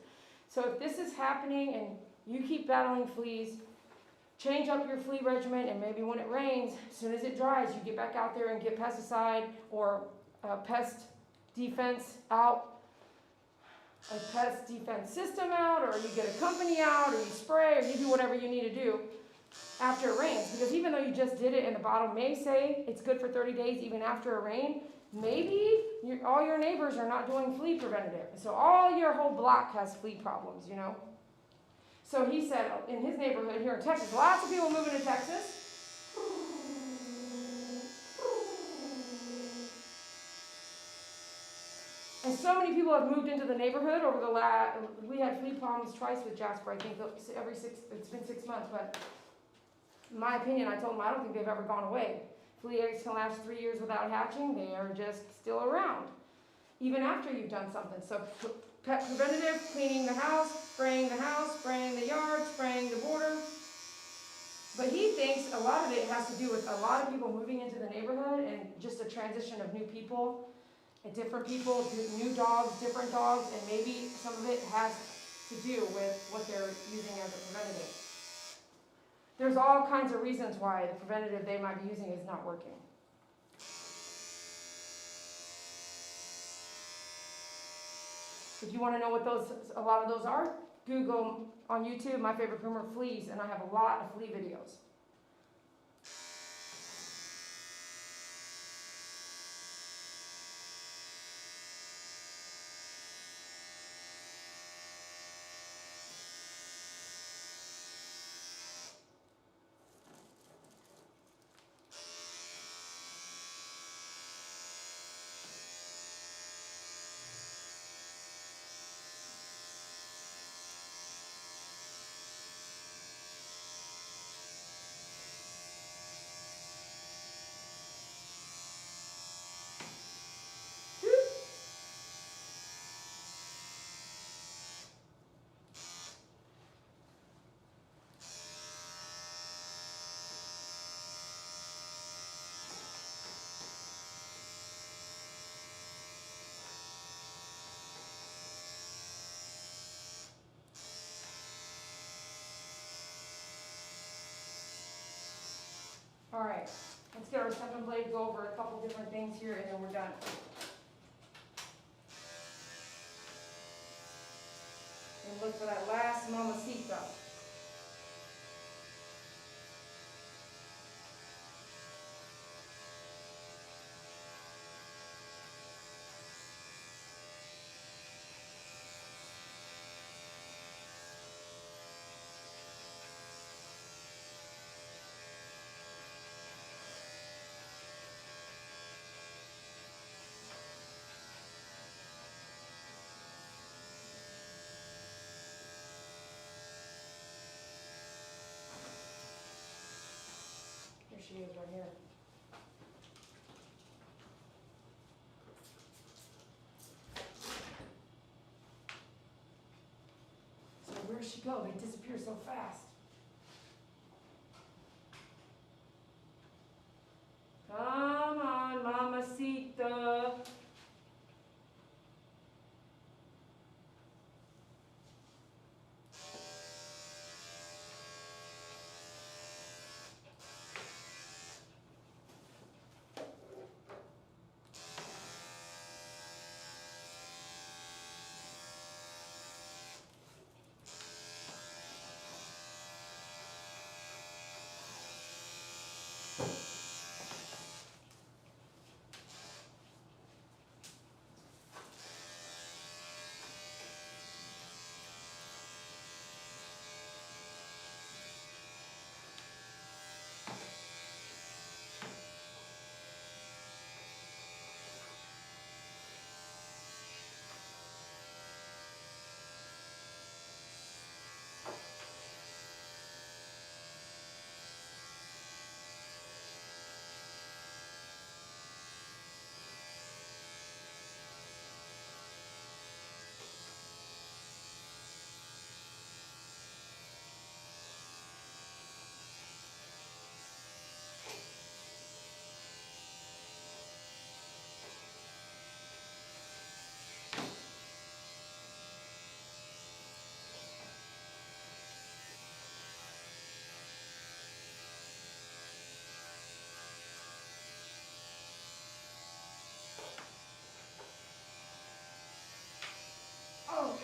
So if this is happening and you keep battling fleas, change up your flea regimen, and maybe when it rains, as soon as it dries, you get back out there and get pesticide or pest defense out, a pest defense system out, or you get a company out, or you spray, or you do whatever you need to do after it rains. Because even though you just did it and the bottle may say it's good for 30 days even after a rain, maybe all your neighbors are not doing flea preventative. So all your whole block has flea problems, you know. So he said in his neighborhood here in Texas, lots of people moving to Texas. And so many people have moved into the neighborhood over the last, we had flea problems twice with Jasper, I think it's been 6 months, but in my opinion, I told him I don't think they've ever gone away. Flea eggs can last 3 years without hatching, they are just still around, even after you've done something. So pet preventative, cleaning the house, spraying the yard, spraying the border. But he thinks a lot of it has to do with a lot of people moving into the neighborhood and just a transition of new people. And different people, new dogs, different dogs, and maybe some of it has to do with what they're using as a preventative. There's all kinds of reasons why the preventative they might be using is not working. If you want to know what a lot of those are, Google on YouTube, My Favorite Groomer Fleas, and I have a lot of flea videos. All right, let's get our 7-blade, go over a couple different things here, and then we're done. And look for that last mamacita. Here she is right here. So where'd she go? They disappear so fast. Come on, mamacita.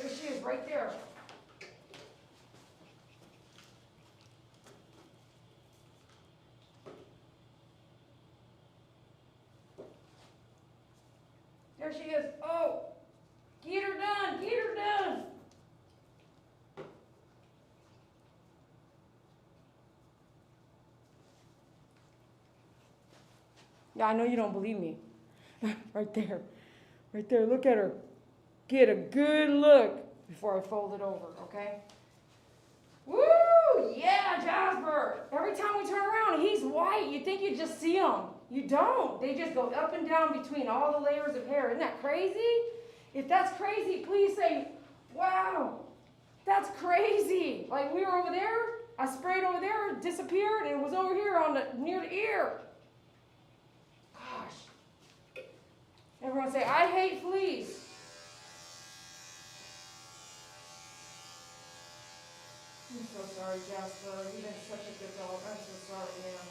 There she is, right there. There she is. Oh, get her done, get her done. Yeah, I know you don't believe me. Right there. Right there. Look at her. Get a good look before I fold it over, okay? Woo! Yeah, Jasper. Every time we turn around, he's white. You think you just see him. You don't. They just go up and down between all the layers of hair. Isn't that crazy? If that's crazy, please say, wow, that's crazy. Like we were over there, I sprayed over there, it disappeared, and it was over here on the near the ear. Gosh. Everyone say, I hate fleas. I'm so sorry, Jasper. You've been such a good dog. I'm so sorry, man.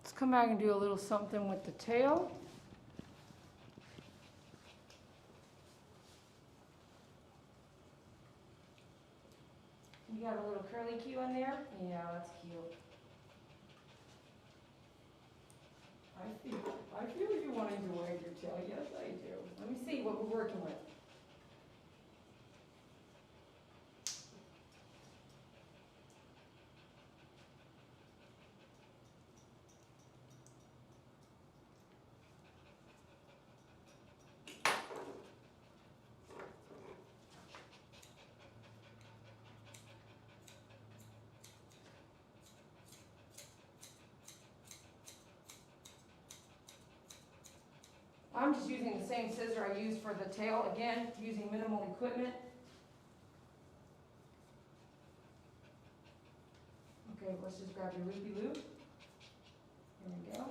Let's come back and do a little something with the tail. You got a little curly cue in there? Yeah, that's cute. I feel you wanting to wag your tail. Yes, I do. Let me see what we're working with. I'm just using the same scissor I used for the tail, again, using minimal equipment. Okay, let's just grab your loopy loop. Here we go.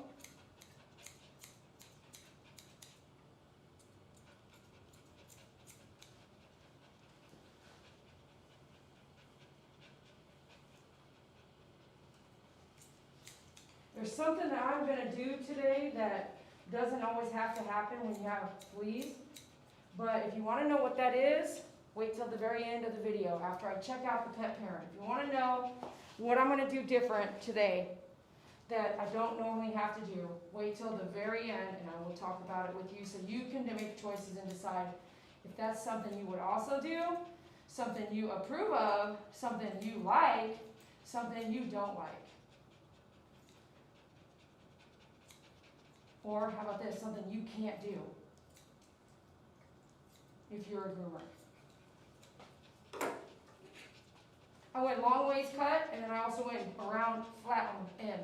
There's something that I'm going to do today that doesn't always have to happen when you have fleas. But if you want to know what that is, wait till the very end of the video after I check out the pet parent. If you want to know what I'm going to do different today that I don't normally have to do, wait till the very end and I will talk about it with you so you can make choices and decide if that's something you would also do, something you approve of, something you like, something you don't like. Or how about this, something you can't do if you're a groomer. I went long ways cut, and then I also went around flat on the end.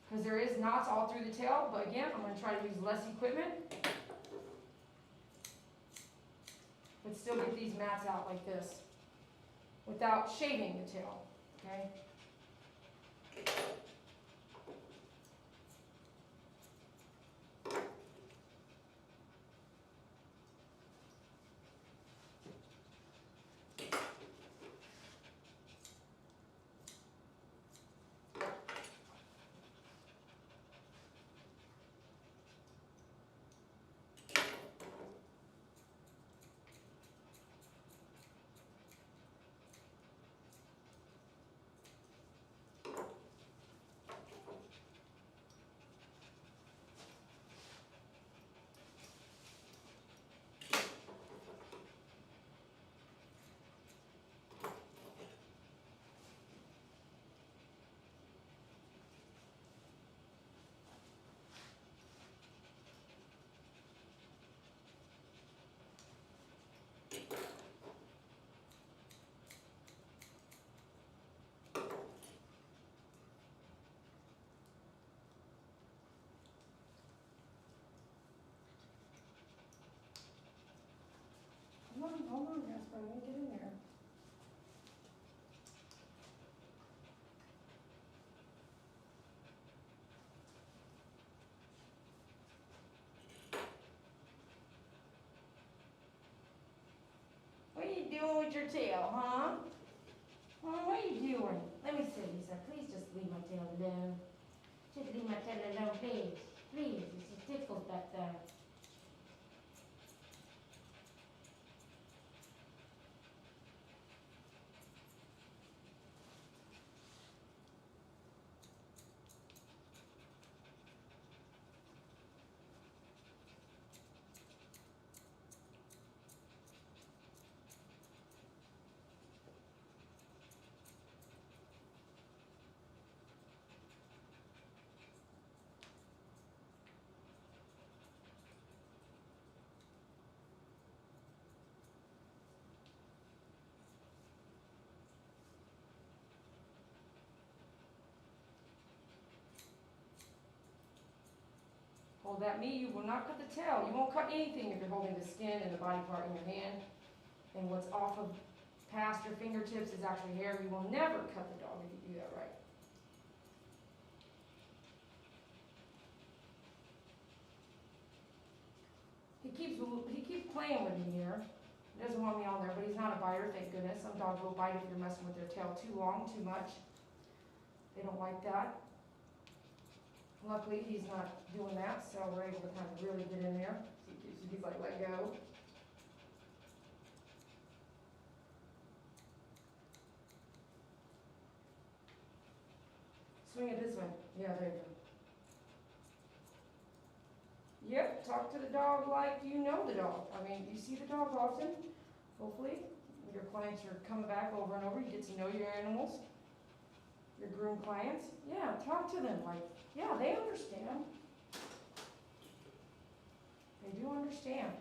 Because there is knots all through the tail, but again, I'm going to try to use less equipment. But still get these mats out like this without shaving the tail, okay? doing with your tail, huh? What are you doing? Let me see, Lisa. Please just leave my tail alone. Just leave my tail alone, please. Please, it's just tickles back there. Hold that knee, you will not cut the tail. You won't cut anything if you're holding the skin and the body part in your hand. And what's off of past your fingertips is actually hair. You will never cut the dog if you do that right. He keeps playing with me here. He doesn't want me on there, but he's not a biter, thank goodness. Some dogs will bite if you're messing with their tail too long, too much. They don't like that. Luckily, he's not doing that, so we're able to kind of really get in there. He's like, let go. Swing it this way. Yeah, there you go. Yep, talk to the dog like you know the dog. I mean, you see the dog often, hopefully. Your clients are coming back over and over. You get to know your animals, your groom clients. Yeah, talk to them like, yeah, they understand. They do understand.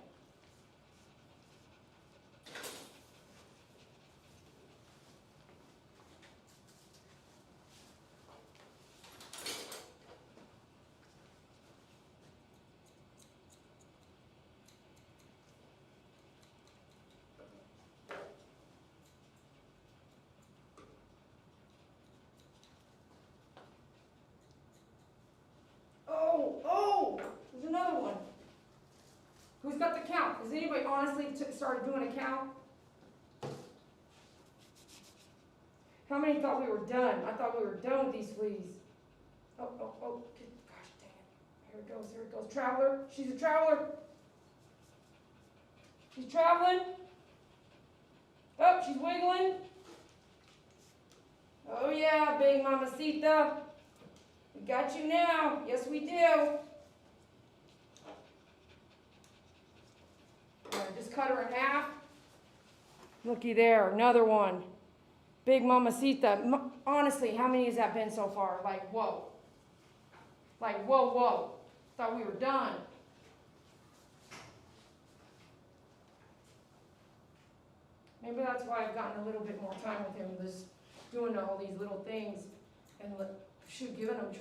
Oh, there's another one. Who's got the count? Has anybody honestly started doing a count? How many thought we were done? I thought we were done with these fleas. Oh, gosh dang it. Here it goes, Traveler, she's a traveler. She's traveling. Oh, she's wiggling. Oh yeah, big mamacita. We got you now. Yes, we do. Just cut her in half. Looky there, another one. Big mamacita. Honestly, how many has that been so far? Like, whoa. Like, whoa. Thought we were done. Maybe that's why I've gotten a little bit more time with him, just doing all these little things and giving him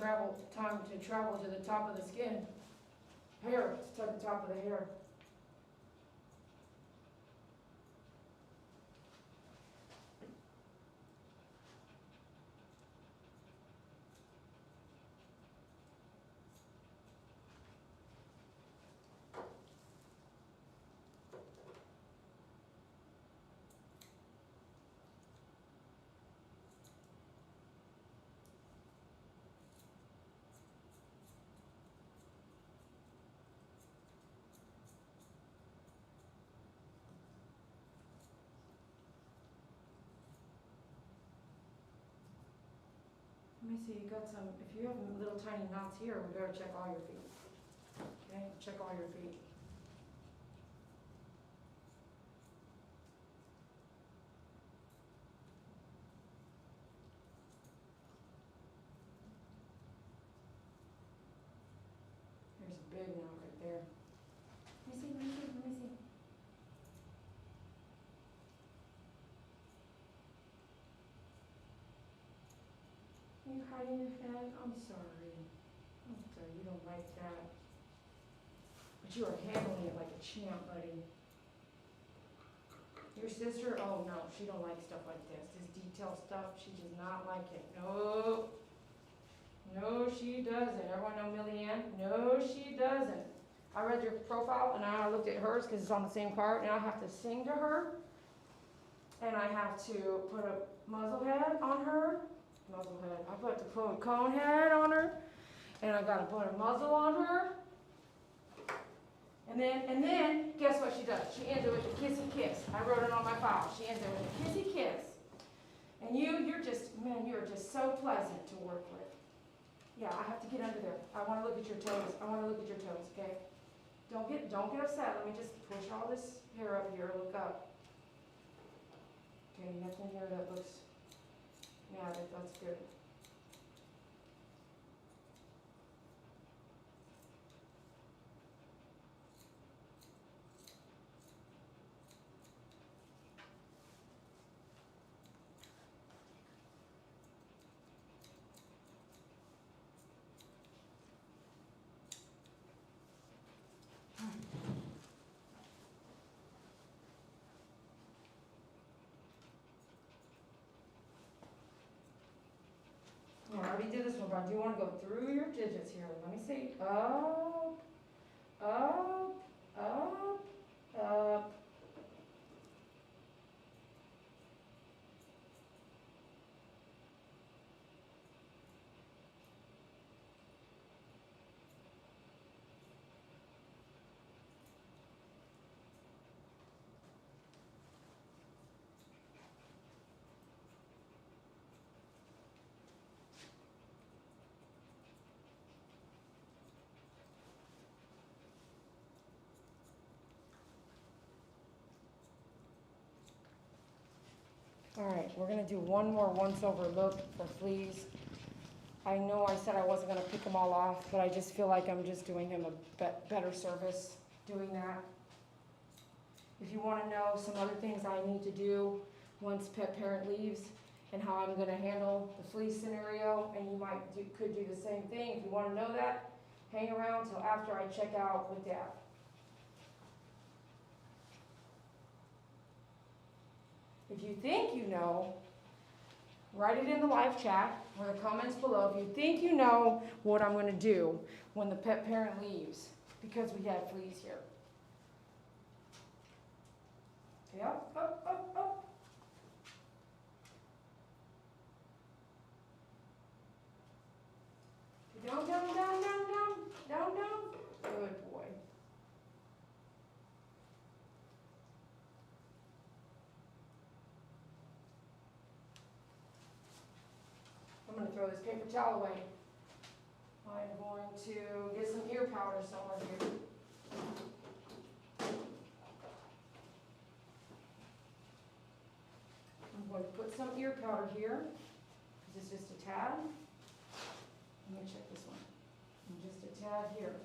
time to travel to the top of the skin. Hair, to the top of the hair. Let me see, you got some, if you have little tiny knots here, we better check all your feet. Okay, check all your feet. There's a big knot right there. Let me see. Are you hiding your head? I'm sorry. You don't like that. But you are handling it like a champ, buddy. Your sister? Oh no, she don't like stuff like this. This detail stuff, she does not like it. No. No, she doesn't. Everyone know Millie Ann? No, she doesn't. I read your profile and I looked at hers because it's on the same card and I have to sing to her. And I have to put a muzzle head on her. Muzzle head. I put to put a cone head on her. And I gotta put a muzzle on her. And then, guess what she does? She ends it with a kissy kiss. I wrote it on my file. She ends it with a kissy kiss. And you're just, man, you're just so pleasant to work with. Yeah, I have to get under there. I want to look at your toes. I want to look at your toes, okay? Don't get upset. Let me just push all this hair up here. Look up. Okay, nothing here that looks, yeah, that's good. Yeah, I already did this one, but I do want to go through your digits here. Let me see. Up, up, up, up. All right, we're gonna do one more once-over look for fleas. I know I said I wasn't gonna pick them all off, but I just feel like I'm just doing him a better service doing that. If you wanna know some other things I need to do once pet parent leaves and how I'm gonna handle the flea scenario, and you could do the same thing. If you wanna know that, hang around till after I check out with Dad. If you think you know, write it in the live chat or the comments below. If you think you know what I'm going to do when the pet parent leaves, because we have fleas here. Okay, up, up, up, up. Down, down, down, down, down, down, down. Good boy. I'm going to throw this paper towel away. I'm going to get some ear powder somewhere here. I'm going to put some ear powder here, because it's just a tad. Let me check this one. And just a tad here.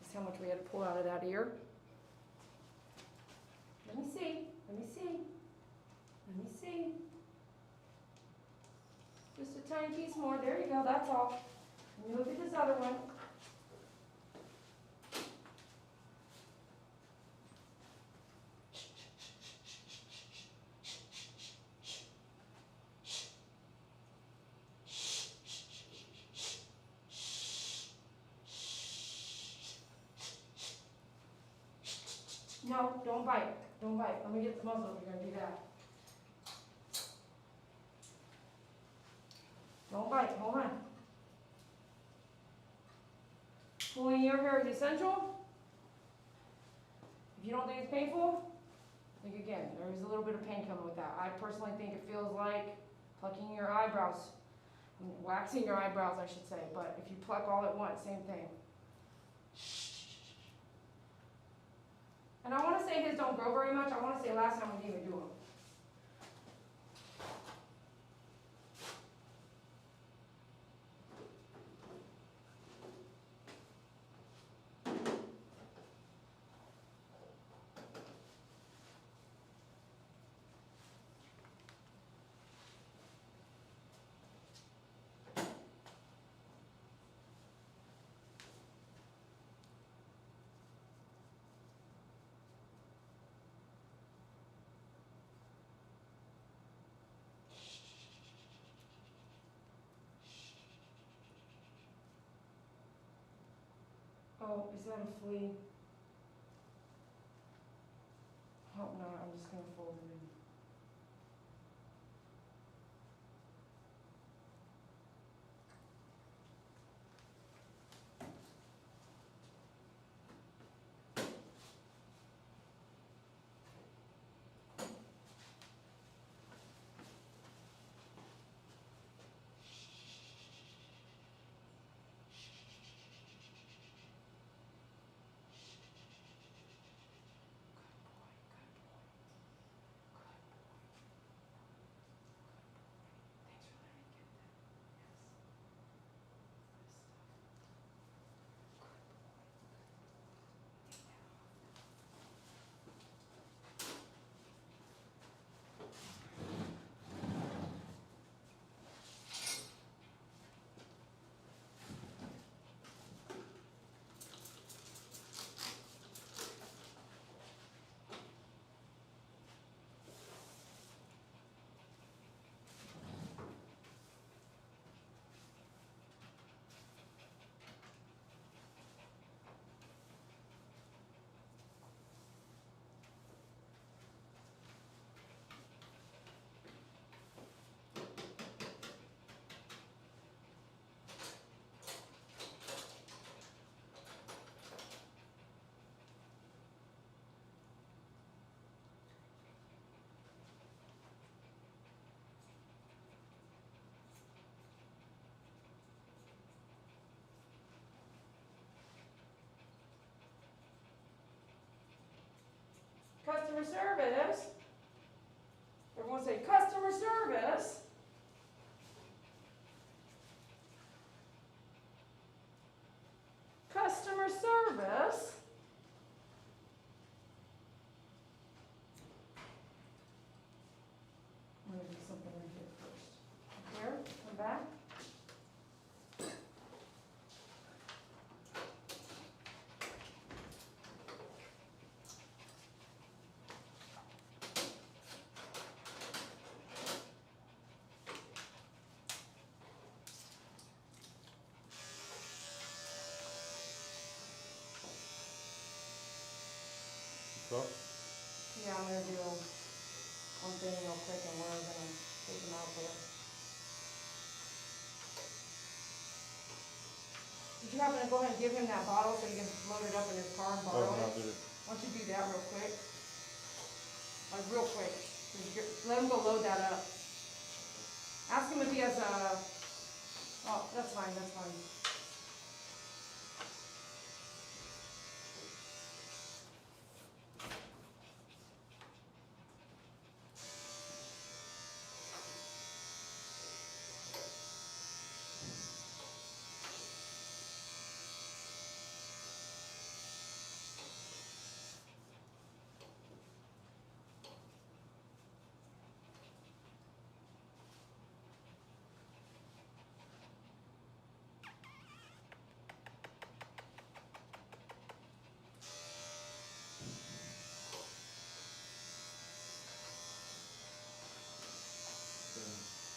That's how much we had to pull out of that ear. Let me see. Let me see. Let me see. Just a tiny piece more. There you go. That's all. Let me look at this other one. No, don't bite. Don't bite. Let me get the muzzle if you're going to do that. Don't bite. Hold on. Pulling your hair is essential. If you don't think it's painful, think again. There is a little bit of pain coming with that. I personally think it feels like plucking your eyebrows. Waxing your eyebrows, I should say. But if you pluck all at once, same thing. And I want to say his don't grow very much. I want to say last time we didn't even do them. Oh, is that a flea? Hope not, I'm just gonna fold it in. Customer service. Everyone say customer service. Customer service. I'm going to do something right here first. Here, come back. So, Yeah, I'm going to do one thing real quick and we're going to take them out there. Did you happen to go ahead and give him that bottle so he can load it up in his car and borrow oh, no, it? did it? Why don't you do that real quick? Like real quick. Let him go load that up. Ask him if he has a, oh, that's fine, that's fine.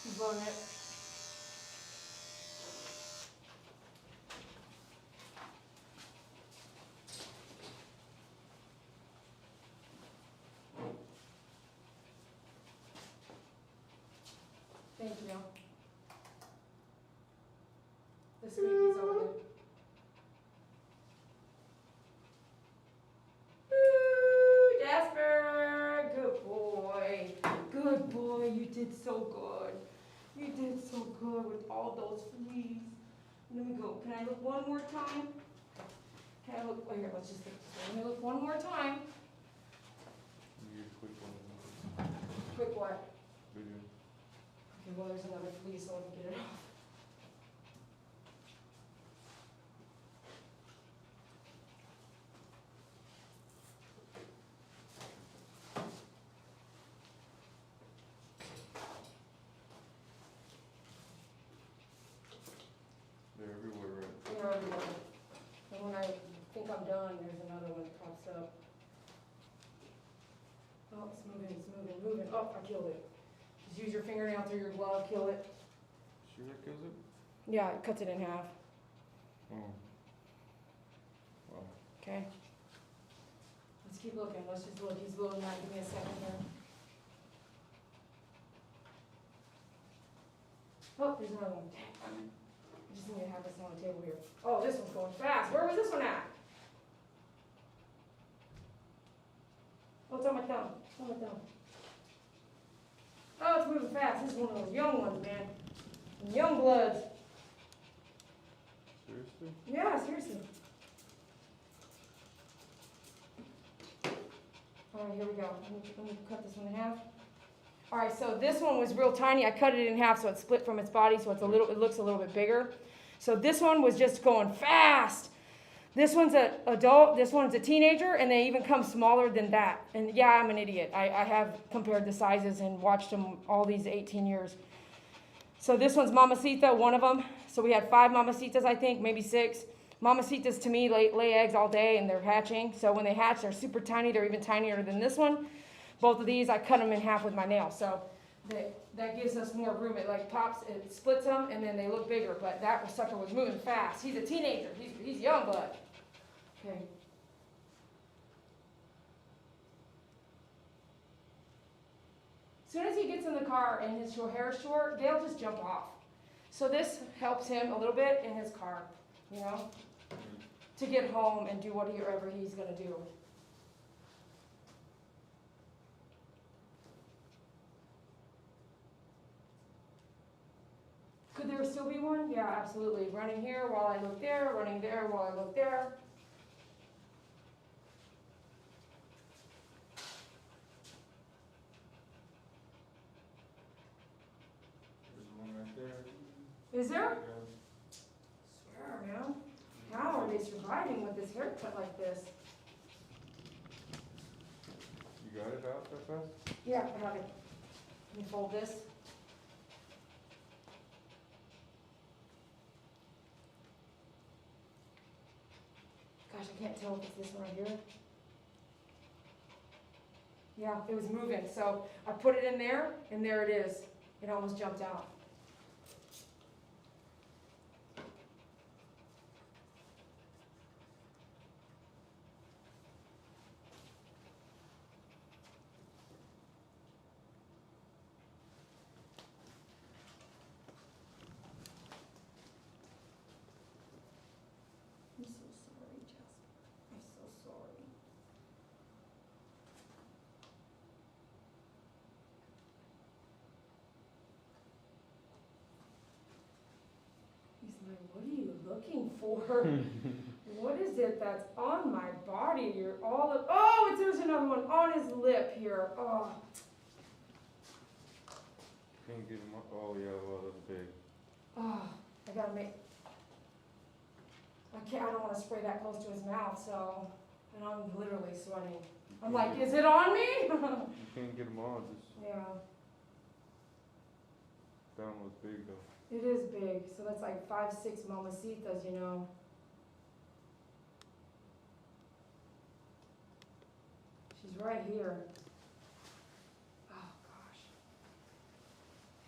He's loading it. Thank you. The squeaky's over there. Woo, Jasper, good boy. Good boy, you did so good. You did so good with all those fleas. Let me go. Can I look one more time? Can I look? Wait, here, let's just look this way. Let me look one more time. You get a quick one. Quick what? Video. Okay, well, there's another flea, so let me get it off. They're everywhere, right? They're everywhere. And when I think I'm done, there's another one that pops up. Oh, it's moving, it's moving, moving. Oh, I killed it. Just use your fingernail through your glove, kill it. Sure that kills it? Yeah, it cuts it in half. Oh. Okay. Let's keep looking. Let's just look. He's willing that. Give me a second here. Oh, there's another one. I just need to have this on the table here. Oh, this one's going fast. Where was this one at? Oh, it's on my thumb. It's on my thumb. Oh, it's moving fast. This is one of those young ones, man. Young bloods. Seriously? Yeah, seriously. All right, here we go. Let me cut this one in half. All right, so this one was real tiny. I cut it in half so it split from its body, so it looks a little bit bigger. So this one was just going fast. This one's an adult, this one's a teenager, and they even come smaller than that. And yeah, I'm an idiot. I have compared the sizes and watched them all these 18 years. So this one's Mamacita, one of them. So we had 5 Mamacitas, I think, maybe 6. Mamacitas to me lay eggs all day and they're hatching. So when they hatch, they're super tiny. They're even tinier than this one. Both of these, I cut them in half with my nail. So that gives us more room. It like pops, it splits them, and then they look bigger. But that sucker was moving fast. He's a teenager. He's young blood. Okay. As soon as he gets in the car and his hair is short, they'll just jump off. So this helps him a little bit in his car, you know, to get home and do whatever he's going to do. Could there still be one? Yeah, absolutely. Running here while I look there, running there while I look there. There's one right there. Is there? Yeah. Swear, man. How are they surviving with this haircut like this? You got it out that fast? Yeah, I have it. Let me fold this. Gosh, I can't tell if it's this one right here. Yeah, it was moving, so I put it in there, and there it is. It almost jumped out. I'm so sorry, Jasper. I'm so sorry. He's like, what are you looking for? What is it that's on my body? You're all of, oh, there's another one on his lip here. Oh, Can't get him up. Oh, yeah, well, that's big. oh, I gotta make, I don't want to spray that close to his mouth, so, and I'm literally sweating. I'm like, is it on me? You can't get them all. Just, Yeah, that one was big, though. it is big. So that's like 5, 6 Mamacitas, you know. She's right here. Oh gosh.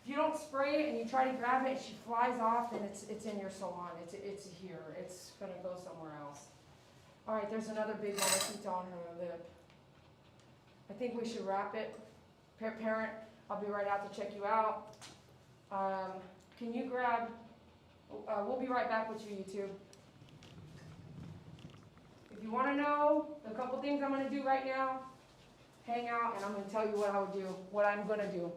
If you don't spray it and you try to grab it and she flies off, then it's in your salon. It's here. It's gonna go somewhere else. All right, there's another big Mamacita on her lip. I think we should wrap it. Parent, I'll be right out to check you out. Can you grab, we'll be right back with you, YouTube. If you want to know the couple things I'm going to do right now, hang out and I'm going to tell you what I would do, what I'm going to do.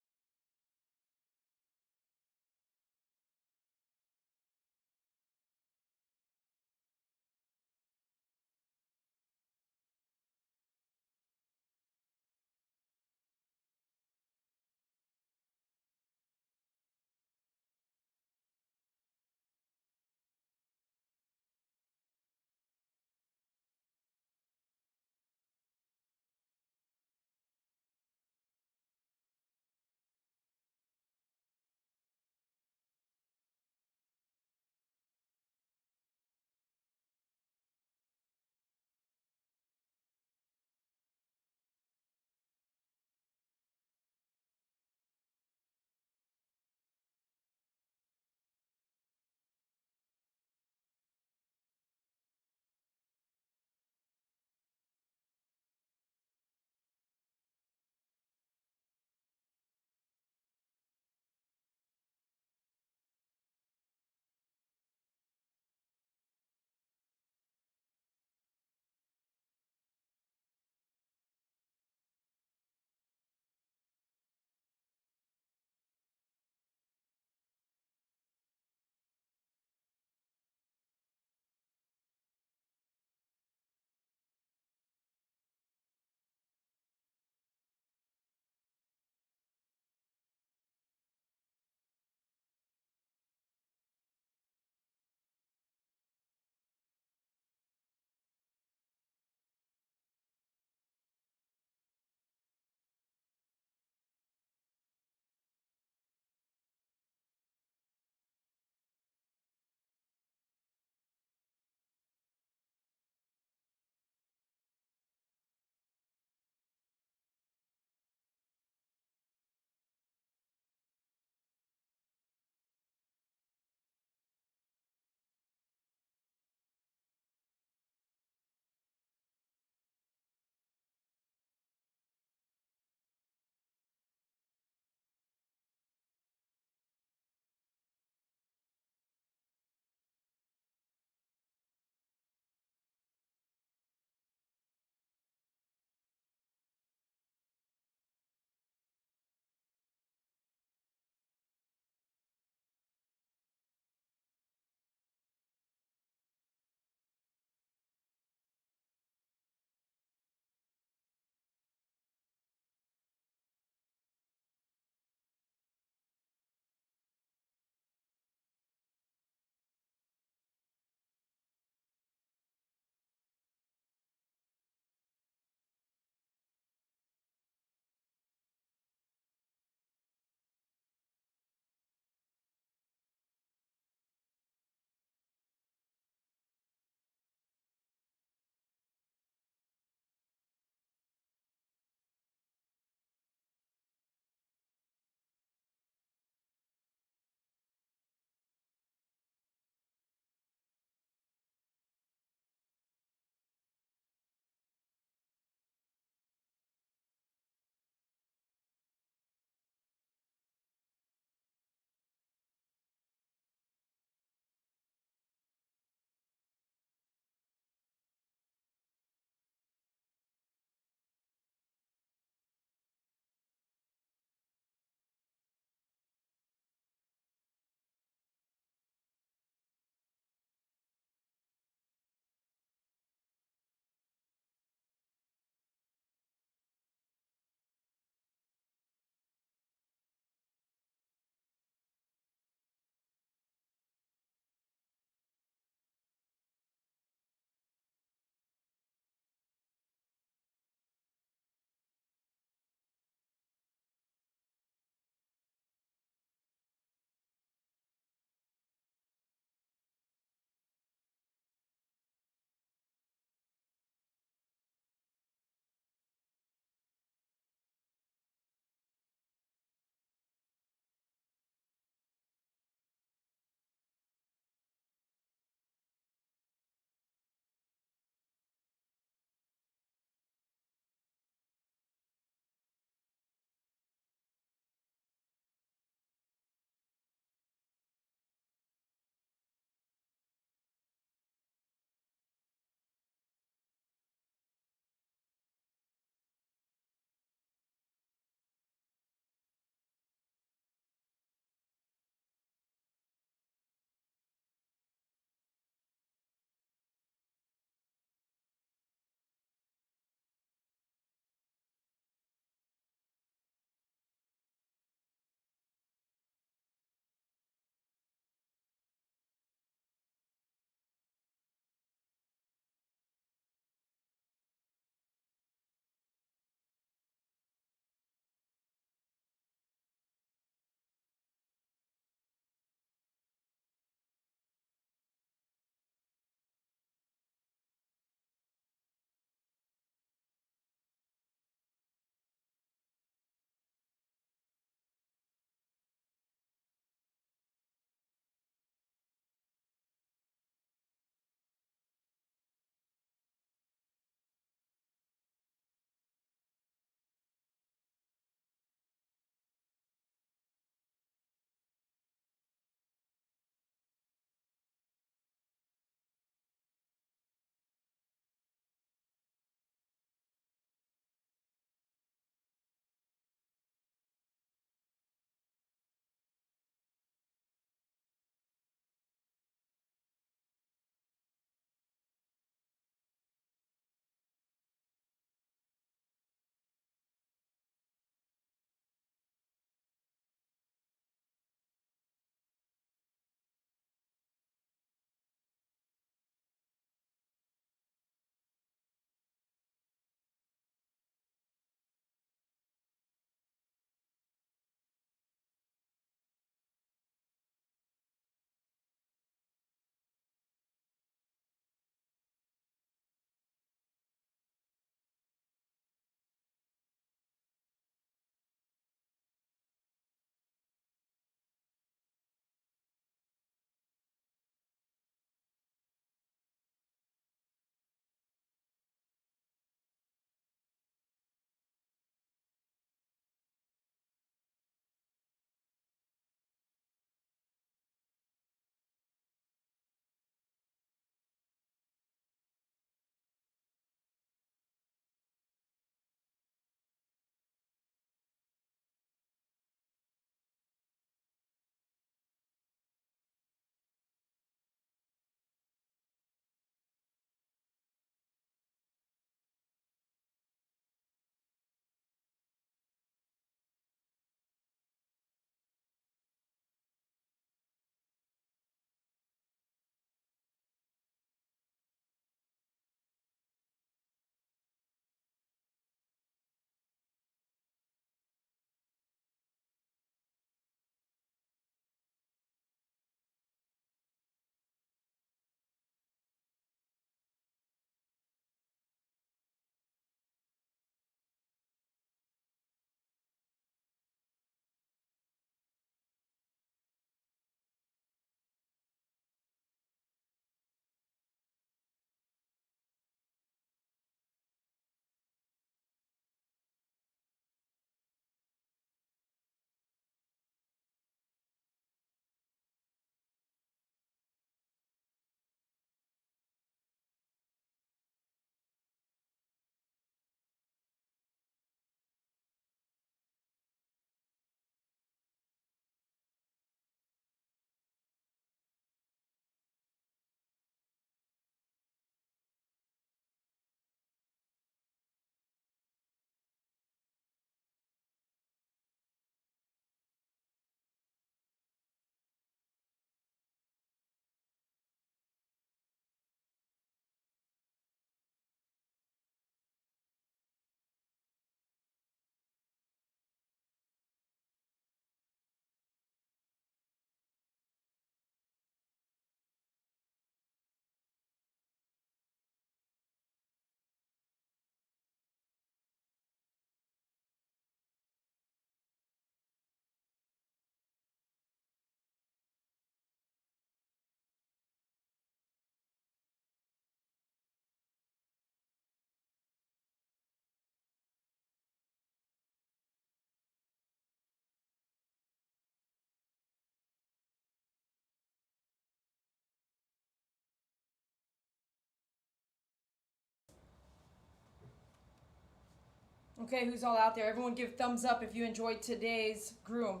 Okay, who's all out there? Everyone give thumbs up if you enjoyed today's groom.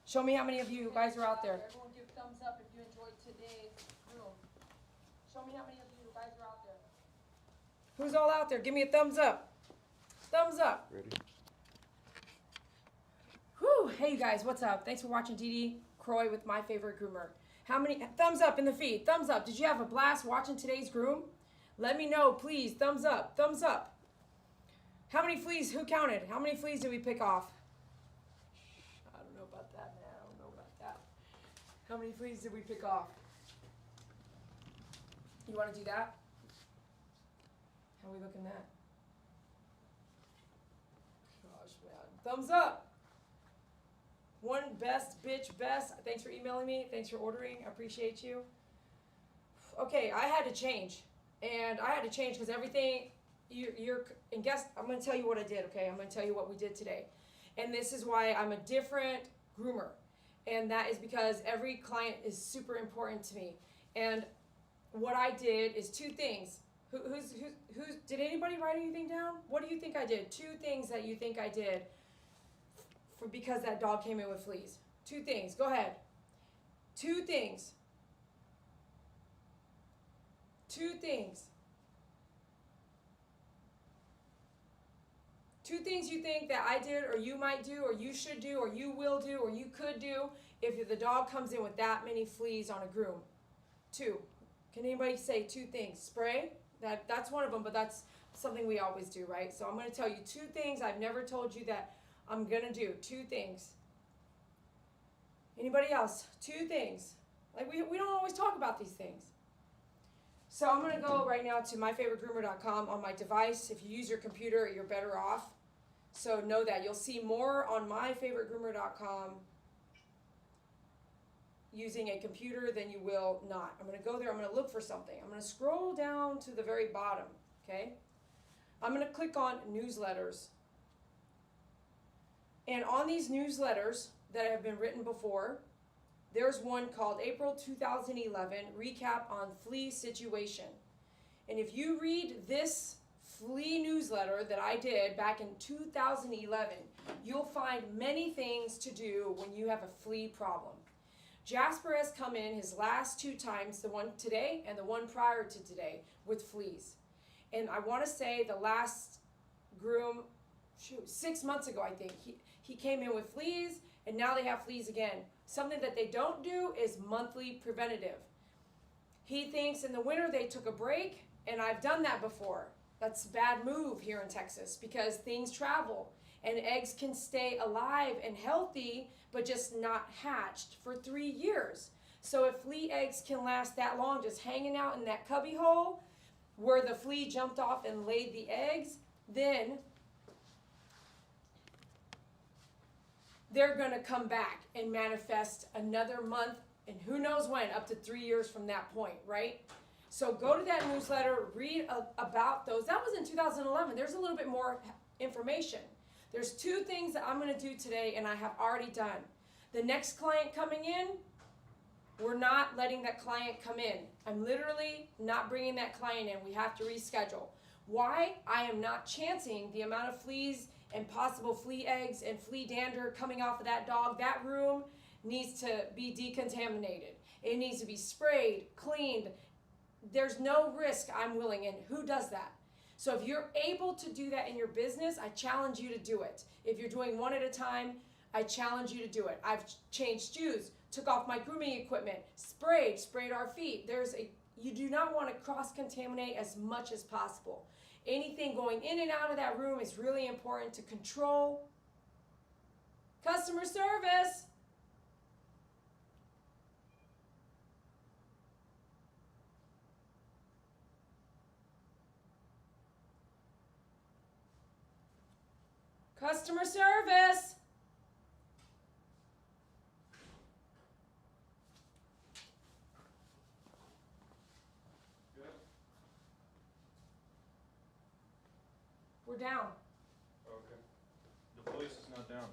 Show me how many of you guys are out there. Everyone give thumbs up if you enjoyed today's groom. Show me how many of you guys are out there. Who's all out there? Give me a thumbs up. Thumbs up. Ready? Whew. Hey, you guys, what's up? Thanks for watching DD Croy with My Favorite Groomer. How many? Thumbs up in the feed. Thumbs up. Did you have a blast watching today's groom? Let me know, please. Thumbs up. Thumbs up. How many fleas? Who counted? How many fleas did we pick off? I don't know about that, man. I don't know about that. How many fleas did we pick off? You want to do that? How are we looking at? Gosh, man. Thumbs up. One best, bitch, best. Thanks for emailing me. Thanks for ordering. I appreciate you. Okay, I had to change. And I had to change because everything, and guess, I'm going to tell you what I did, okay? I'm going to tell you what we did today. And this is why I'm a different groomer. And that is because every client is super important to me. And what I did is two things. Who's did anybody write anything down? What do you think I did? Two things that you think I did because that dog came in with fleas. Two things. Go ahead. Two things. Two things. Two things you think that I did or you might do or you should do or you will do or you could do if the dog comes in with that many fleas on a groom. Two. Can anybody say two things? Spray? That's one of them, but that's something we always do, right? So I'm going to tell you two things I've never told you that I'm going to do. Two things. Anybody else? Two things. Like we don't always talk about these things. So I'm going to go right now to myfavoritegroomer.com on my device. If you use your computer, you're better off. So know that. You'll see more on myfavoritegroomer.com using a computer than you will not. I'm going to go there. I'm going to look for something. I'm going to scroll down to the very bottom, okay? I'm going to click on newsletters. And on these newsletters that have been written before, there's one called April 2011 Recap on Flea Situation. And if you read this flea newsletter that I did back in 2011, you'll find many things to do when you have a flea problem. Jasper has come in his last two times, the one today and the one prior to today, with fleas. And I want to say the last groom, 6 months ago, I think, he came in with fleas, and now they have fleas again. Something that they don't do is monthly preventative. He thinks in the winter they took a break, and I've done that before. That's a bad move here in Texas because things travel, and eggs can stay alive and healthy, but just not hatched for 3 years. So if flea eggs can last that long just hanging out in that cubby hole where the flea jumped off and laid the eggs, then they're going to come back and manifest another month, and who knows when, up to 3 years from that point, right? So go to that newsletter, read about those. That was in 2011. There's a little bit more information. There's two things that I'm going to do today, and I have already done. The next client coming in, we're not letting that client come in. I'm literally not bringing that client in. We have to reschedule. Why? I am not chancing the amount of fleas and possible flea eggs and flea dander coming off of that dog. That room needs to be decontaminated. It needs to be sprayed, cleaned. There's no risk I'm willing in. Who does that? So if you're able to do that in your business, I challenge you to do it. If you're doing one at a time, I challenge you to do it. I've changed shoes, took off my grooming equipment, sprayed our feet. You do not want to cross-contaminate as much as possible. Anything going in and out of that room is really important to control. Customer service. Customer service. Good. We're down. Okay. The voice is not down.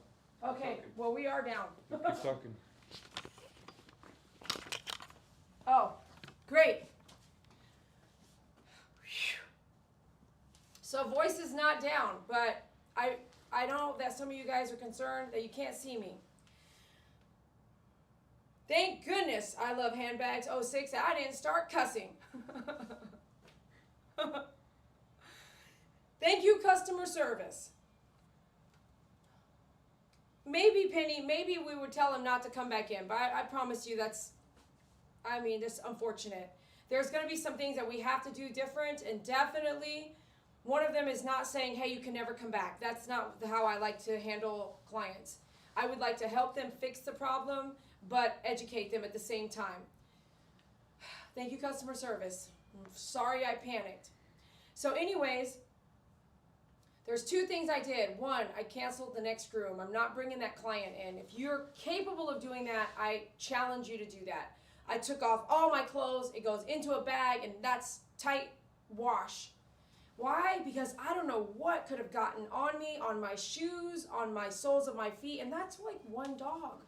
Okay, well, we are down. Keep talking. Oh, great. So voice is not down, but I know that some of you guys are concerned that you can't see me. Thank goodness I love handbags 06. I didn't start cussing. Thank you, customer service. Maybe, Penny, maybe we would tell him not to come back in, but I promise you that's unfortunate. There's going to be some things that we have to do different, and definitely one of them is not saying, hey, you can never come back. That's not how I like to handle clients. I would like to help them fix the problem, but educate them at the same time. Thank you, customer service. I'm sorry I panicked. So anyways, there's two things I did. One, I canceled the next groom. I'm not bringing that client in. If you're capable of doing that, I challenge you to do that. I took off all my clothes. It goes into a bag, and that's tight wash. Why? Because I don't know what could have gotten on me, on my shoes, on my soles of my feet, and that's like one dog.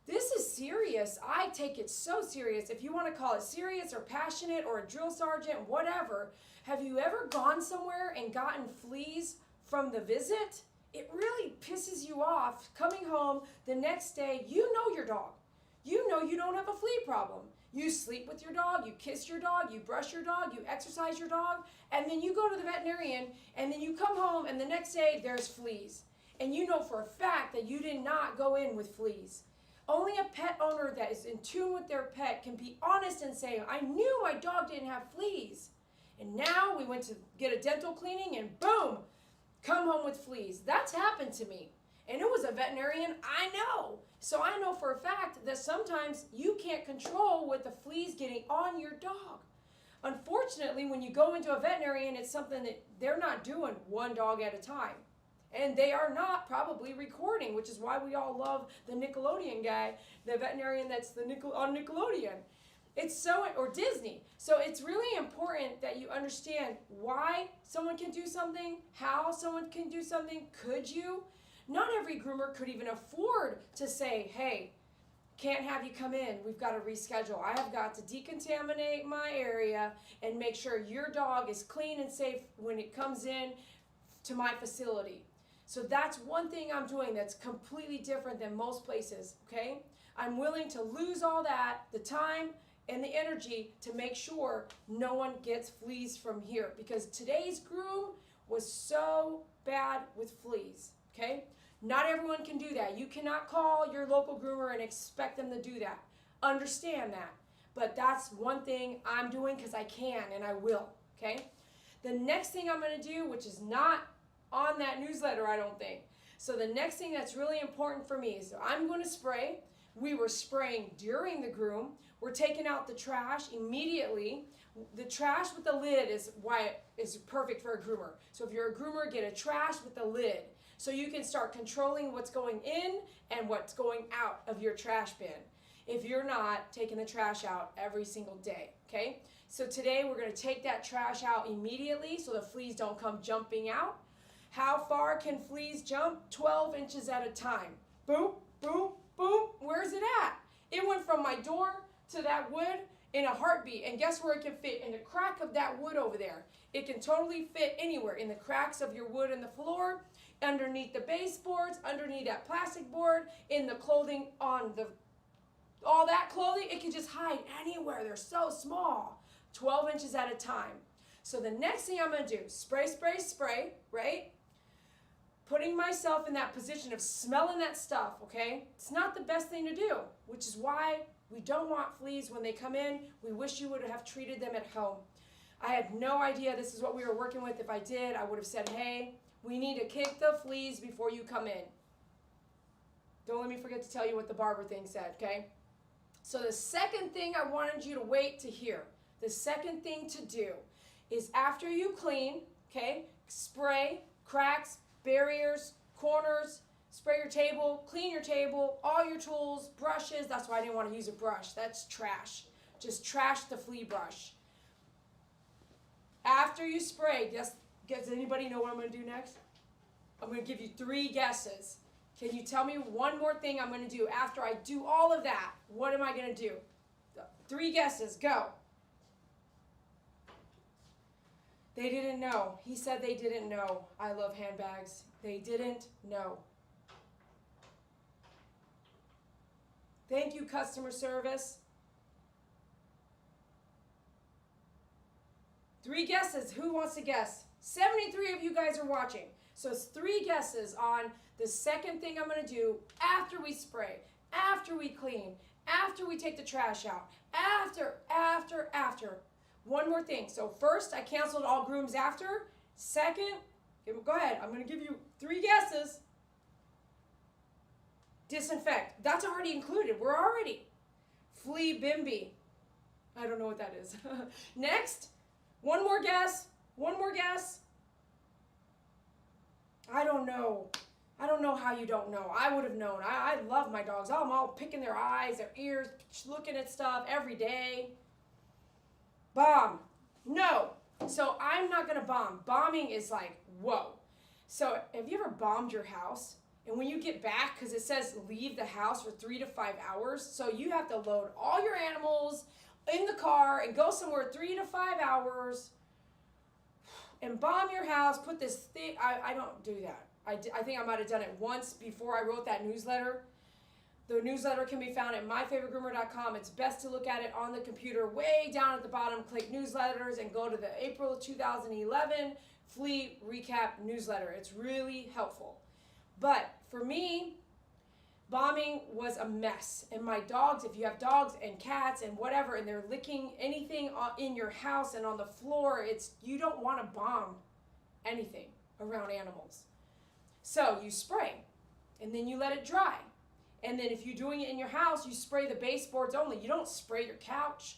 This is serious. I take it so serious. If you want to call it serious or passionate or a drill sergeant, whatever, have you ever gone somewhere and gotten fleas from the visit? It really pisses you off coming home the next day. You know your dog. You know you don't have a flea problem. You sleep with your dog, you kiss your dog, you brush your dog, you exercise your dog, and then you go to the veterinarian, and then you come home, and the next day there's fleas. And you know for a fact that you did not go in with fleas. Only a pet owner that is in tune with their pet can be honest and say, I knew my dog didn't have fleas. And now we went to get a dental cleaning, and boom, come home with fleas. That's happened to me. And it was a veterinarian I know. So I know for a fact that sometimes you can't control what the fleas getting on your dog. Unfortunately, when you go into a veterinarian, it's something that they're not doing one dog at a time. And they are not probably recording, which is why we all love the Nickelodeon guy, the veterinarian that's on Nickelodeon. It's so, or Disney. So it's really important that you understand why someone can do something, how someone can do something. Could you? Not every groomer could even afford to say, hey, can't have you come in. We've got to reschedule. I have got to decontaminate my area and make sure your dog is clean and safe when it comes in to my facility. So that's one thing I'm doing that's completely different than most places, okay? I'm willing to lose all that, the time and the energy to make sure no one gets fleas from here, because today's groom was so bad with fleas, okay? Not everyone can do that. You cannot call your local groomer and expect them to do that. Understand that. But that's one thing I'm doing because I can and I will, okay? The next thing I'm going to do, which is not on that newsletter, I don't think. So the next thing that's really important for me is I'm going to spray. We were spraying during the groom. We're taking out the trash immediately. The trash with the lid is why it is perfect for a groomer. So if you're a groomer, get a trash with the lid, so you can start controlling what's going in and what's going out of your trash bin if you're not taking the trash out every single day, okay? So today we're going to take that trash out immediately so the fleas don't come jumping out. How far can fleas jump? 12 inches at a time. Boom, boom, boom. Where's it at? It went from my door to that wood in a heartbeat. And guess where it can fit? In the crack of that wood over there. It can totally fit anywhere. In the cracks of your wood in the floor, underneath the baseboards, underneath that plastic board, in the clothing on the, all that clothing, it can just hide anywhere. They're so small. 12 inches at a time. So the next thing I'm going to do, spray, spray, spray, right? Putting myself in that position of smelling that stuff, okay? It's not the best thing to do, which is why we don't want fleas when they come in. We wish you would have treated them at home. I had no idea this is what we were working with. If I did, I would have said, hey, we need to kick the fleas before you come in. Don't let me forget to tell you what the barber thing said, okay? So the second thing I wanted you to wait to hear, the second thing to do is after you clean, okay, spray, cracks, barriers, corners, spray your table, clean your table, all your tools, brushes. That's why I didn't want to use a brush. That's trash. Just trash the flea brush. After you spray, does anybody know what I'm going to do next? I'm going to give you 3 guesses. Can you tell me one more thing I'm going to do after I do all of that? What am I going to do? 3 guesses. Go. They didn't know. He said they didn't know I love handbags. They didn't know. Thank you, customer service. 3 guesses. Who wants to guess? 73 of you guys are watching. So it's 3 guesses on the second thing I'm going to do after we spray, after we clean, after we take the trash out, after. One more thing. So first, I canceled all grooms after. Second, go ahead. I'm going to give you 3 guesses. Disinfect. That's already included. We're already. Flea Blvd. I don't know what that is. Next, one more guess. One more guess. I don't know. I don't know how you don't know. I would have known. I love my dogs. I'm all picking their eyes, their ears, looking at stuff every day. Bomb. No. So I'm not going to bomb. Bombing is like, whoa. So have you ever bombed your house? And when you get back, because it says leave the house for 3 to 5 hours, so you have to load all your animals in the car and go somewhere 3 to 5 hours and bomb your house, put this thing. I don't do that. I think I might have done it once before I wrote that newsletter. The newsletter can be found at myfavoritegroomer.com. It's best to look at it on the computer way down at the bottom. Click newsletters and go to the April 2011 Flea Recap newsletter. It's really helpful. But for me, bombing was a mess. And my dogs, if you have dogs and cats and whatever, and they're licking anything in your house and on the floor, you don't want to bomb anything around animals. So you spray, and then you let it dry. And then if you're doing it in your house, you spray the baseboards only. You don't spray your couch.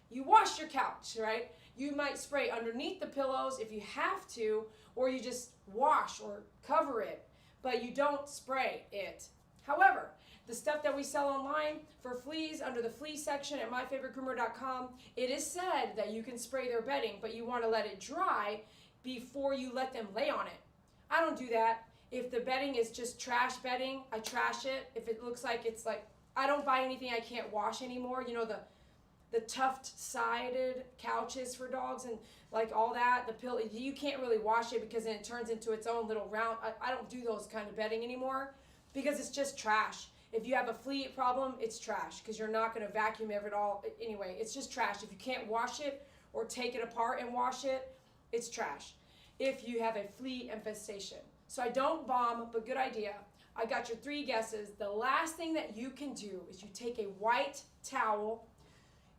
You wash your couch, right? You might spray underneath the pillows if you have to, or you just wash or cover it, but you don't spray it. However, the stuff that we sell online for fleas under the flea section at myfavoritegroomer.com, it is said that you can spray their bedding, but you want to let it dry before you let them lay on it. I don't do that. If the bedding is just trash bedding, I trash it. If it looks like it's like, I don't buy anything I can't wash anymore. You know, the tuft-sided couches for dogs and like all that, the pillow, you can't really wash it because then it turns into its own little round. I don't do those kind of bedding anymore because it's just trash. If you have a flea problem, it's trash because you're not going to vacuum it all. Anyway, it's just trash. If you can't wash it or take it apart and wash it, it's trash. If you have a flea infestation. So I don't bomb, but good idea. I got your 3 guesses. The last thing that you can do is you take a white towel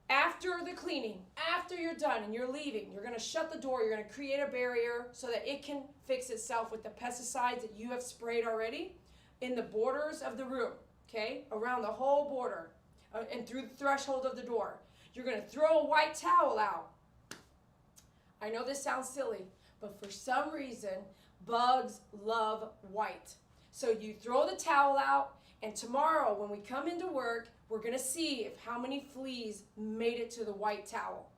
after the cleaning, after you're done and you're leaving. You're going to shut the door. You're going to create a barrier so that it can fix itself with the pesticides that you have sprayed already in the borders of the room, okay, around the whole border and through the threshold of the door. You're going to throw a white towel out. I know this sounds silly, but for some reason, bugs love white. So you throw the towel out, and tomorrow when we come into work, we're going to see how many fleas made it to the white towel.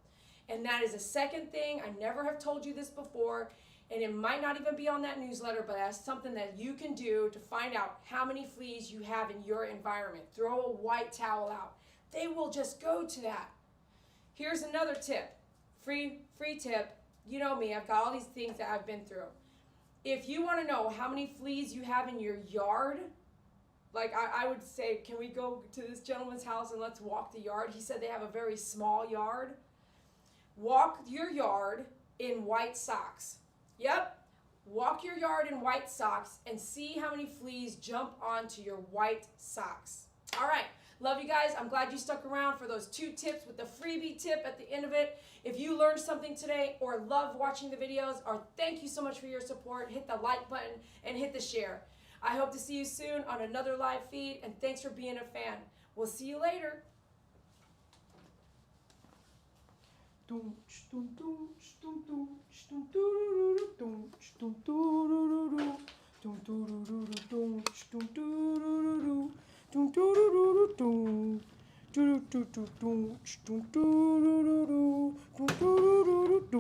And that is a second thing. I never have told you this before, and it might not even be on that newsletter, but that's something that you can do to find out how many fleas you have in your environment. Throw a white towel out. They will just go to that. Here's another tip. Free tip. You know me. I've got all these things that I've been through. If you want to know how many fleas you have in your yard, like I would say, can we go to this gentleman's house and let's walk the yard? He said they have a very small yard. Walk your yard in white socks. Yep. Walk your yard in white socks and see how many fleas jump onto your white socks. All right. Love you guys. I'm glad you stuck around for those 2 tips with the freebie tip at the end of it. If you learned something today or love watching the videos, or thank you so much for your support, hit the like button and hit the share. I hope to see you soon on another live feed, and thanks for being a fan. We'll see you later.